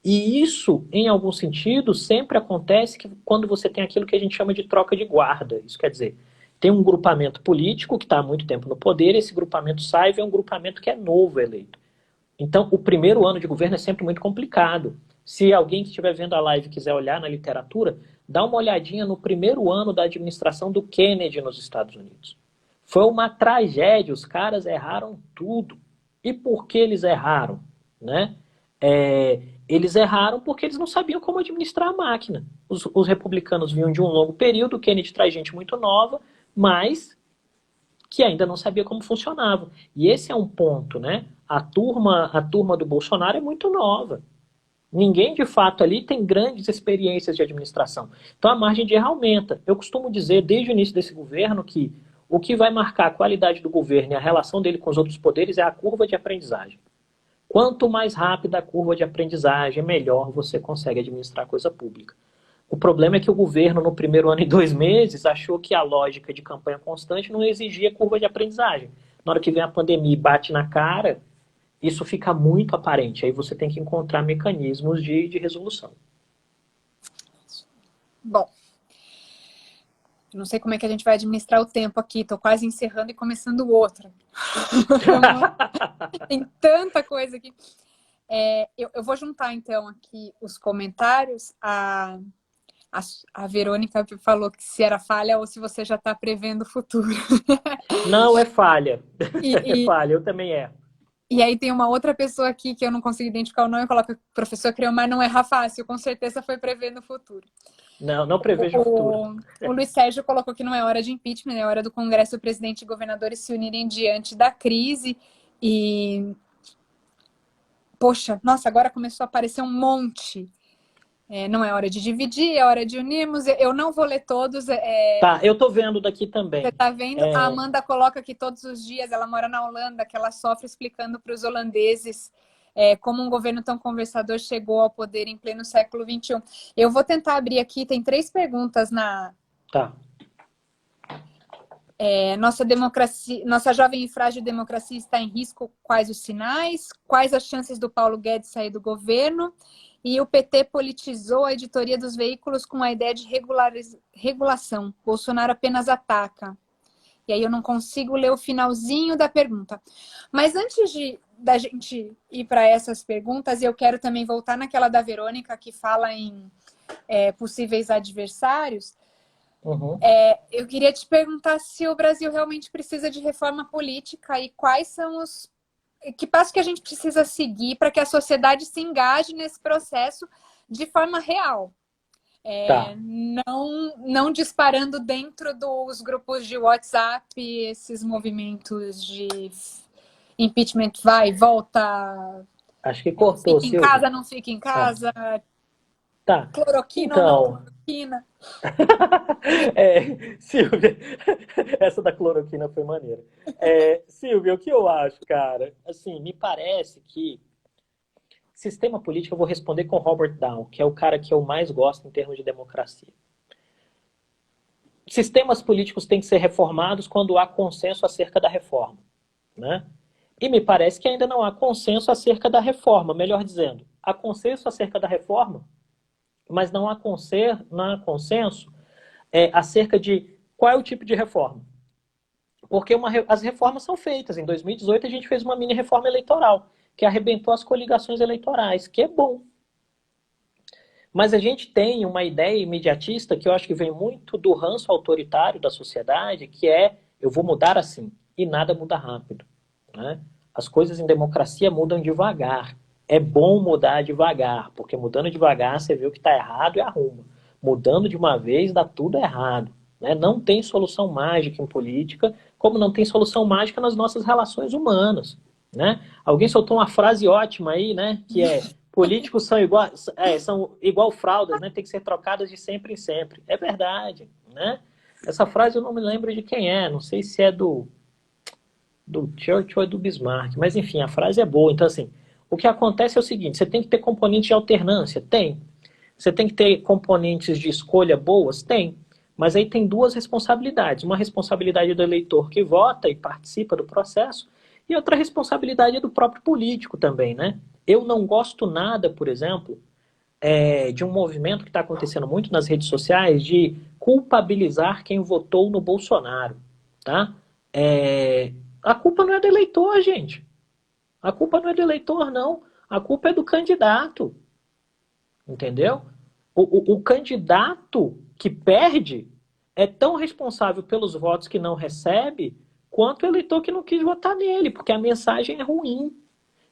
E isso, em algum sentido, sempre acontece quando você tem aquilo que a gente chama de troca de guarda. Isso quer dizer, tem um grupamento político que está há muito tempo no poder, esse grupamento sai e vem um grupamento que é novo eleito. Então, o primeiro ano de governo é sempre muito complicado. Se alguém que estiver vendo a live quiser olhar na literatura, dá uma olhadinha no primeiro ano da administração do Kennedy nos Estados Unidos. Foi uma tragédia, os caras erraram tudo. E por que eles erraram? Né? Eles erraram porque eles não sabiam como administrar a máquina. Os republicanos vinham de um longo período, o Kennedy traz gente muito nova, mas que ainda não sabia como funcionava. E esse é um ponto, né? A turma do Bolsonaro é muito nova. Ninguém, de fato, ali tem grandes experiências de administração. Então, a margem de erro aumenta. Eu costumo dizer, desde o início desse governo, que o que vai marcar a qualidade do governo e a relação dele com os outros poderes é a curva de aprendizagem. Quanto mais rápida a curva de aprendizagem, melhor você consegue administrar a coisa pública. O problema é que o governo, no primeiro ano e 2 meses, achou que a lógica de campanha constante não exigia curva de aprendizagem. Na hora que vem a pandemia e bate na cara, isso fica muito aparente. Aí você tem que encontrar mecanismos de resolução. Bom, Não sei como é que a gente vai administrar o tempo aqui, estou quase encerrando e começando o outro. Tem tanta coisa aqui. Eu vou juntar, então, aqui os comentários. A Verônica falou que se era falha ou se você já está prevendo o futuro. Não, é falha. É E, falha, eu também erro. e aí tem uma outra pessoa aqui que eu não consigo identificar o nome, coloca professor Creomar, não erra fácil, com certeza foi prevendo o futuro. Não, não prevejo o futuro. O Luiz Sérgio colocou que não é hora de impeachment, é hora do Congresso, o presidente e governadores se unirem diante da crise. E, poxa, nossa, agora começou a aparecer um monte. Não é hora de dividir, é hora de unirmos. Eu não vou ler todos. Tá, eu tô vendo daqui também. Você tá vendo? A Amanda coloca que todos os dias, ela mora na Holanda, que ela sofre explicando para os holandeses como um governo tão conversador chegou ao poder em pleno século XXI. Eu vou tentar abrir aqui, tem 3 perguntas na... Tá. Nossa jovem e frágil democracia está em risco, quais os sinais? Quais as chances do Paulo Guedes sair do governo? E o PT politizou a editoria dos veículos com a ideia de regulação. Bolsonaro apenas ataca. E aí eu não consigo ler o finalzinho da pergunta. Mas antes da gente ir para essas perguntas, eu quero também voltar naquela da Verônica, que fala em possíveis adversários. Uhum. Eu queria te perguntar se o Brasil realmente precisa de reforma política e quais são que passos que a gente precisa seguir para que a sociedade se engaje nesse processo de forma real. Tá. Não disparando dentro dos grupos de WhatsApp, esses movimentos de impeachment vai, volta, Acho que cortou, fica em Silvio. casa, não fica em casa, Tá. cloroquina ou não Então, cloroquina. Silvia, essa da cloroquina foi maneira. Silvia, o que eu acho, cara? Assim, me parece que sistema político eu vou responder com Robert Down, que é o cara que eu mais gosto em termos de democracia. Sistemas políticos têm que ser reformados quando há consenso acerca da reforma, né? E me parece que ainda não há consenso acerca da reforma, melhor dizendo, há consenso acerca da reforma, mas não há consenso acerca de qual é o tipo de reforma. Porque as reformas são feitas. Em 2018 a gente fez uma mini reforma eleitoral, que arrebentou as coligações eleitorais, que é bom. Mas a gente tem uma ideia imediatista que eu acho que vem muito do ranço autoritário da sociedade, que é, eu vou mudar assim, e nada muda rápido, né? As coisas em democracia mudam devagar. É bom mudar devagar, porque mudando devagar você vê o que está errado e arruma. Mudando de uma vez dá tudo errado, né? Não tem solução mágica em política, como não tem solução mágica nas nossas relações humanas, né? Alguém soltou uma frase ótima aí, né? Que é, políticos são igual fraldas, né? Tem que ser trocadas de sempre em sempre. É verdade, né? Essa frase eu não me lembro de quem é, não sei se é do Churchill ou do Bismarck, mas enfim, a frase é boa. Então, assim, o que acontece é o seguinte, você tem que ter componentes de alternância? Tem. Você tem que ter componentes de escolha boas? Tem. Mas aí tem 2 responsabilidades. Uma responsabilidade do eleitor que vota e participa do processo, e outra responsabilidade do próprio político também, né? Eu não gosto nada, por exemplo, de um movimento que está acontecendo muito nas redes sociais de culpabilizar quem votou no Bolsonaro, tá? A culpa não é do eleitor, gente. A culpa não é do eleitor, não. A culpa é do candidato. Entendeu? O candidato que perde é tão responsável pelos votos que não recebe quanto o eleitor que não quis votar nele, porque a mensagem é ruim.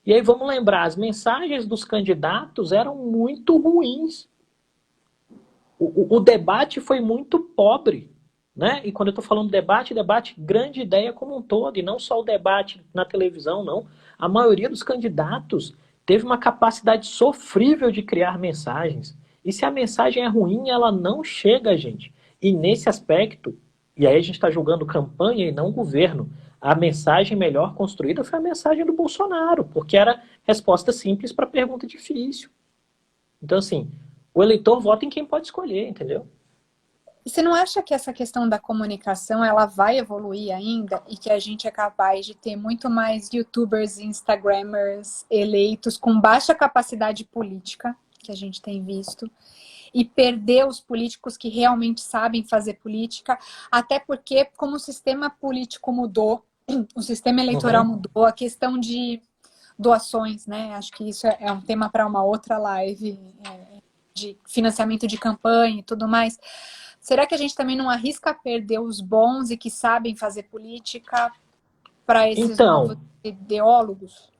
E aí vamos lembrar, as mensagens dos candidatos eram muito ruins. O debate foi muito pobre. Né? E quando eu estou falando debate grande ideia como um todo, e não só o debate na televisão, não. A maioria dos candidatos teve uma capacidade sofrível de criar mensagens. E se a mensagem é ruim, ela não chega, gente. E nesse aspecto, e aí a gente está julgando campanha e não governo, a mensagem melhor construída foi a mensagem do Bolsonaro, porque era resposta simples para pergunta difícil. Então, assim, o eleitor vota em quem pode escolher, entendeu? E você não acha que essa questão da comunicação ela vai evoluir ainda e que a gente é capaz de ter muito mais YouTubers e Instagramers eleitos com baixa capacidade política, que a gente tem visto, e perder os políticos que realmente sabem fazer política, até porque, como o sistema político mudou, o sistema eleitoral mudou, a questão de doações, né? Acho que isso é um tema para uma outra live, de financiamento de campanha e tudo mais. Será que a gente também não arrisca perder os bons e que sabem fazer política para esses novos ideólogos?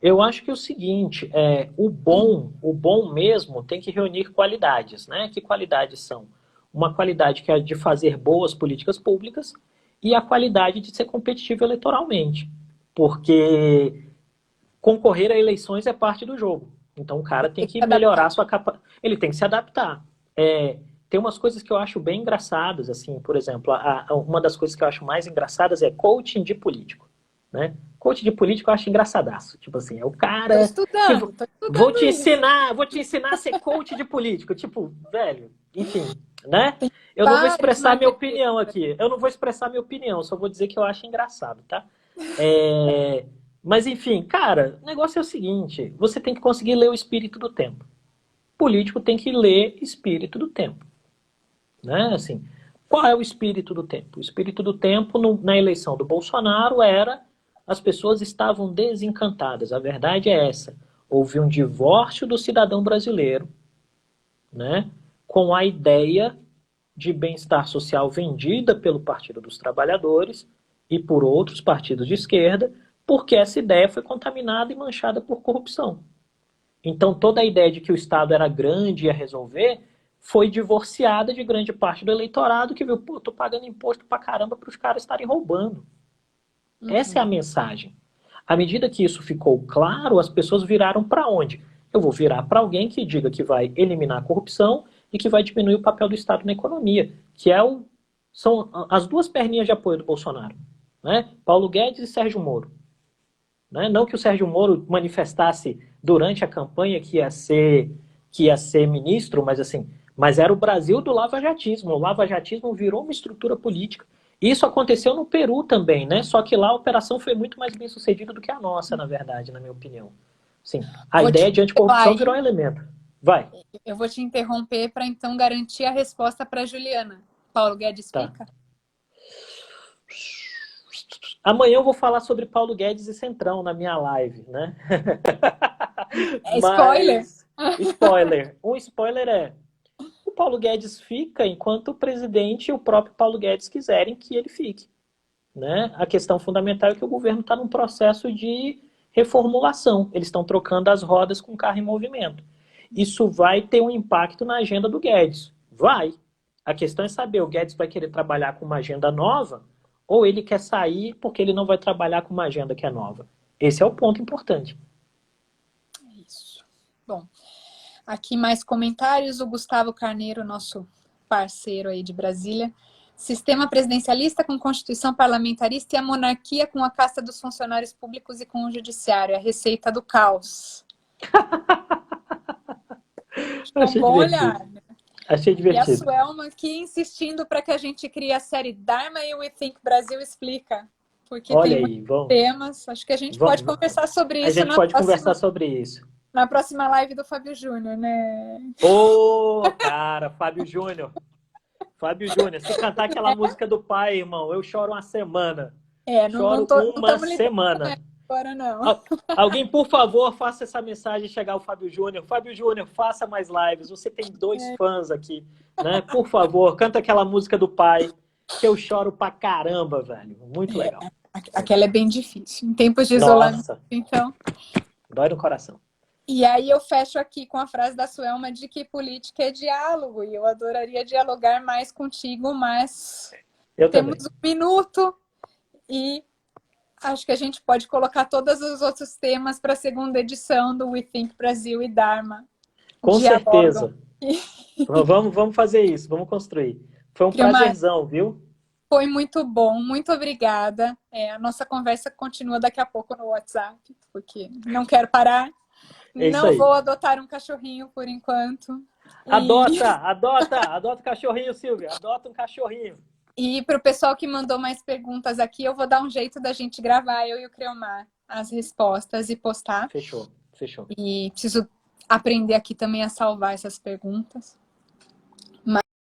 Eu acho que é o seguinte, o bom mesmo tem que reunir qualidades, né? Que qualidades são? Uma qualidade que é de fazer boas políticas públicas e a qualidade de ser competitivo eleitoralmente. Porque concorrer a eleições é parte do jogo. Então o cara tem que melhorar a sua capacidade. Ele tem que se adaptar. Tem umas coisas que eu acho bem engraçadas, assim, por exemplo, uma das coisas que eu acho mais engraçadas é coaching de político, né? Coach de político eu acho engraçadaço. Tipo assim, é o cara tô estudando vou te isso. ensinar a ser coach de político. Tipo, velho, enfim, né? Tem Eu não vou expressar minha vários opinião aqui. Eu não vou expressar minha opinião, só vou dizer que eu acho engraçado, tá? Mas enfim, cara, o negócio é o seguinte, você tem que conseguir ler o espírito do tempo. O político tem que ler espírito do tempo, né? Assim, qual é o espírito do tempo? O espírito do tempo na eleição do Bolsonaro era as pessoas estavam desencantadas. A verdade é essa. Houve um divórcio do cidadão brasileiro, né, com a ideia de bem-estar social vendida pelo Partido dos Trabalhadores e por outros partidos de esquerda, porque essa ideia foi contaminada e manchada por corrupção. Então toda a ideia de que o Estado era grande e ia resolver foi divorciada de grande parte do eleitorado que viu, pô, tô pagando imposto pra caramba para os caras estarem roubando. Essa é a mensagem. À medida que isso ficou claro, as pessoas viraram para onde? Eu vou virar para alguém que diga que vai eliminar a corrupção e que vai diminuir o papel do Estado na economia, que são as duas perninhas de apoio do Bolsonaro, né? Paulo Guedes e Sérgio Moro. Né? Não que o Sérgio Moro manifestasse durante a campanha que ia ser ministro, mas assim, mas era o Brasil do lavajatismo. O lavajatismo virou uma estrutura política. Isso aconteceu no Peru também, né? Só que lá a operação foi muito mais bem sucedida do que a nossa, na verdade, na minha opinião. Sim, a ideia de anticorrupção virou um elemento. Vai. Eu vou te interromper para então garantir a resposta para Juliana. Paulo Guedes fica? Amanhã eu vou falar sobre Paulo Guedes e Centrão na minha live, né? Spoiler? Spoiler. Um spoiler é: o Paulo Guedes fica enquanto o presidente e o próprio Paulo Guedes quiserem que ele fique. Né? A questão fundamental é que o governo está num processo de reformulação. Eles estão trocando as rodas com o carro em movimento. Isso vai ter um impacto na agenda do Guedes. Vai. A questão é saber, o Guedes vai querer trabalhar com uma agenda nova ou ele quer sair porque ele não vai trabalhar com uma agenda que é nova. Esse é o ponto importante. Isso. Bom, aqui mais comentários. O Gustavo Carneiro, nosso parceiro aí de Brasília. Sistema presidencialista com constituição parlamentarista e a monarquia com a casta dos funcionários públicos e com o judiciário. A receita do caos. Achei bom divertido. Olhar. Achei divertido. E a Suelma aqui insistindo para que a gente crie a série Dharma e We Think Brasil Explica. Porque olha tem aí, muitos temas. Acho que a gente pode conversar sobre isso. A gente pode conversar sobre isso. Na próxima live do Fábio Júnior, né? Ô, cara, Fábio Júnior. Fábio Júnior, se cantar aquela música do pai, irmão, eu choro uma semana. Choro uma semana. Agora não. Alguém, por favor, faça essa mensagem chegar ao Fábio Júnior. Fábio Júnior, faça mais lives. Você tem 2 fãs aqui, né? Por favor, canta aquela música do pai, que eu choro pra caramba, velho. Muito legal. Aquela é bem difícil. Em tempos de isolamento, nossa, então. Dói no coração. E aí eu fecho aqui com a frase da Suelma de que política é diálogo. E eu adoraria dialogar mais contigo, mas temos também 1 minuto e acho que a gente pode colocar todos os outros temas para a segunda edição do We Think Brasil e Dharma. Com certeza. Vamos fazer isso, vamos construir. Foi um prazerzão, viu? Foi muito bom, muito obrigada. A nossa conversa continua daqui a pouco no WhatsApp, porque não quero parar. Não vou adotar um cachorrinho por enquanto. Adota cachorrinho, Silvia. Adota um cachorrinho. E para o pessoal que mandou mais perguntas aqui, eu vou dar um jeito da gente gravar, eu e o Creomar, as respostas e postar. Fechou. E preciso aprender aqui também a salvar essas perguntas.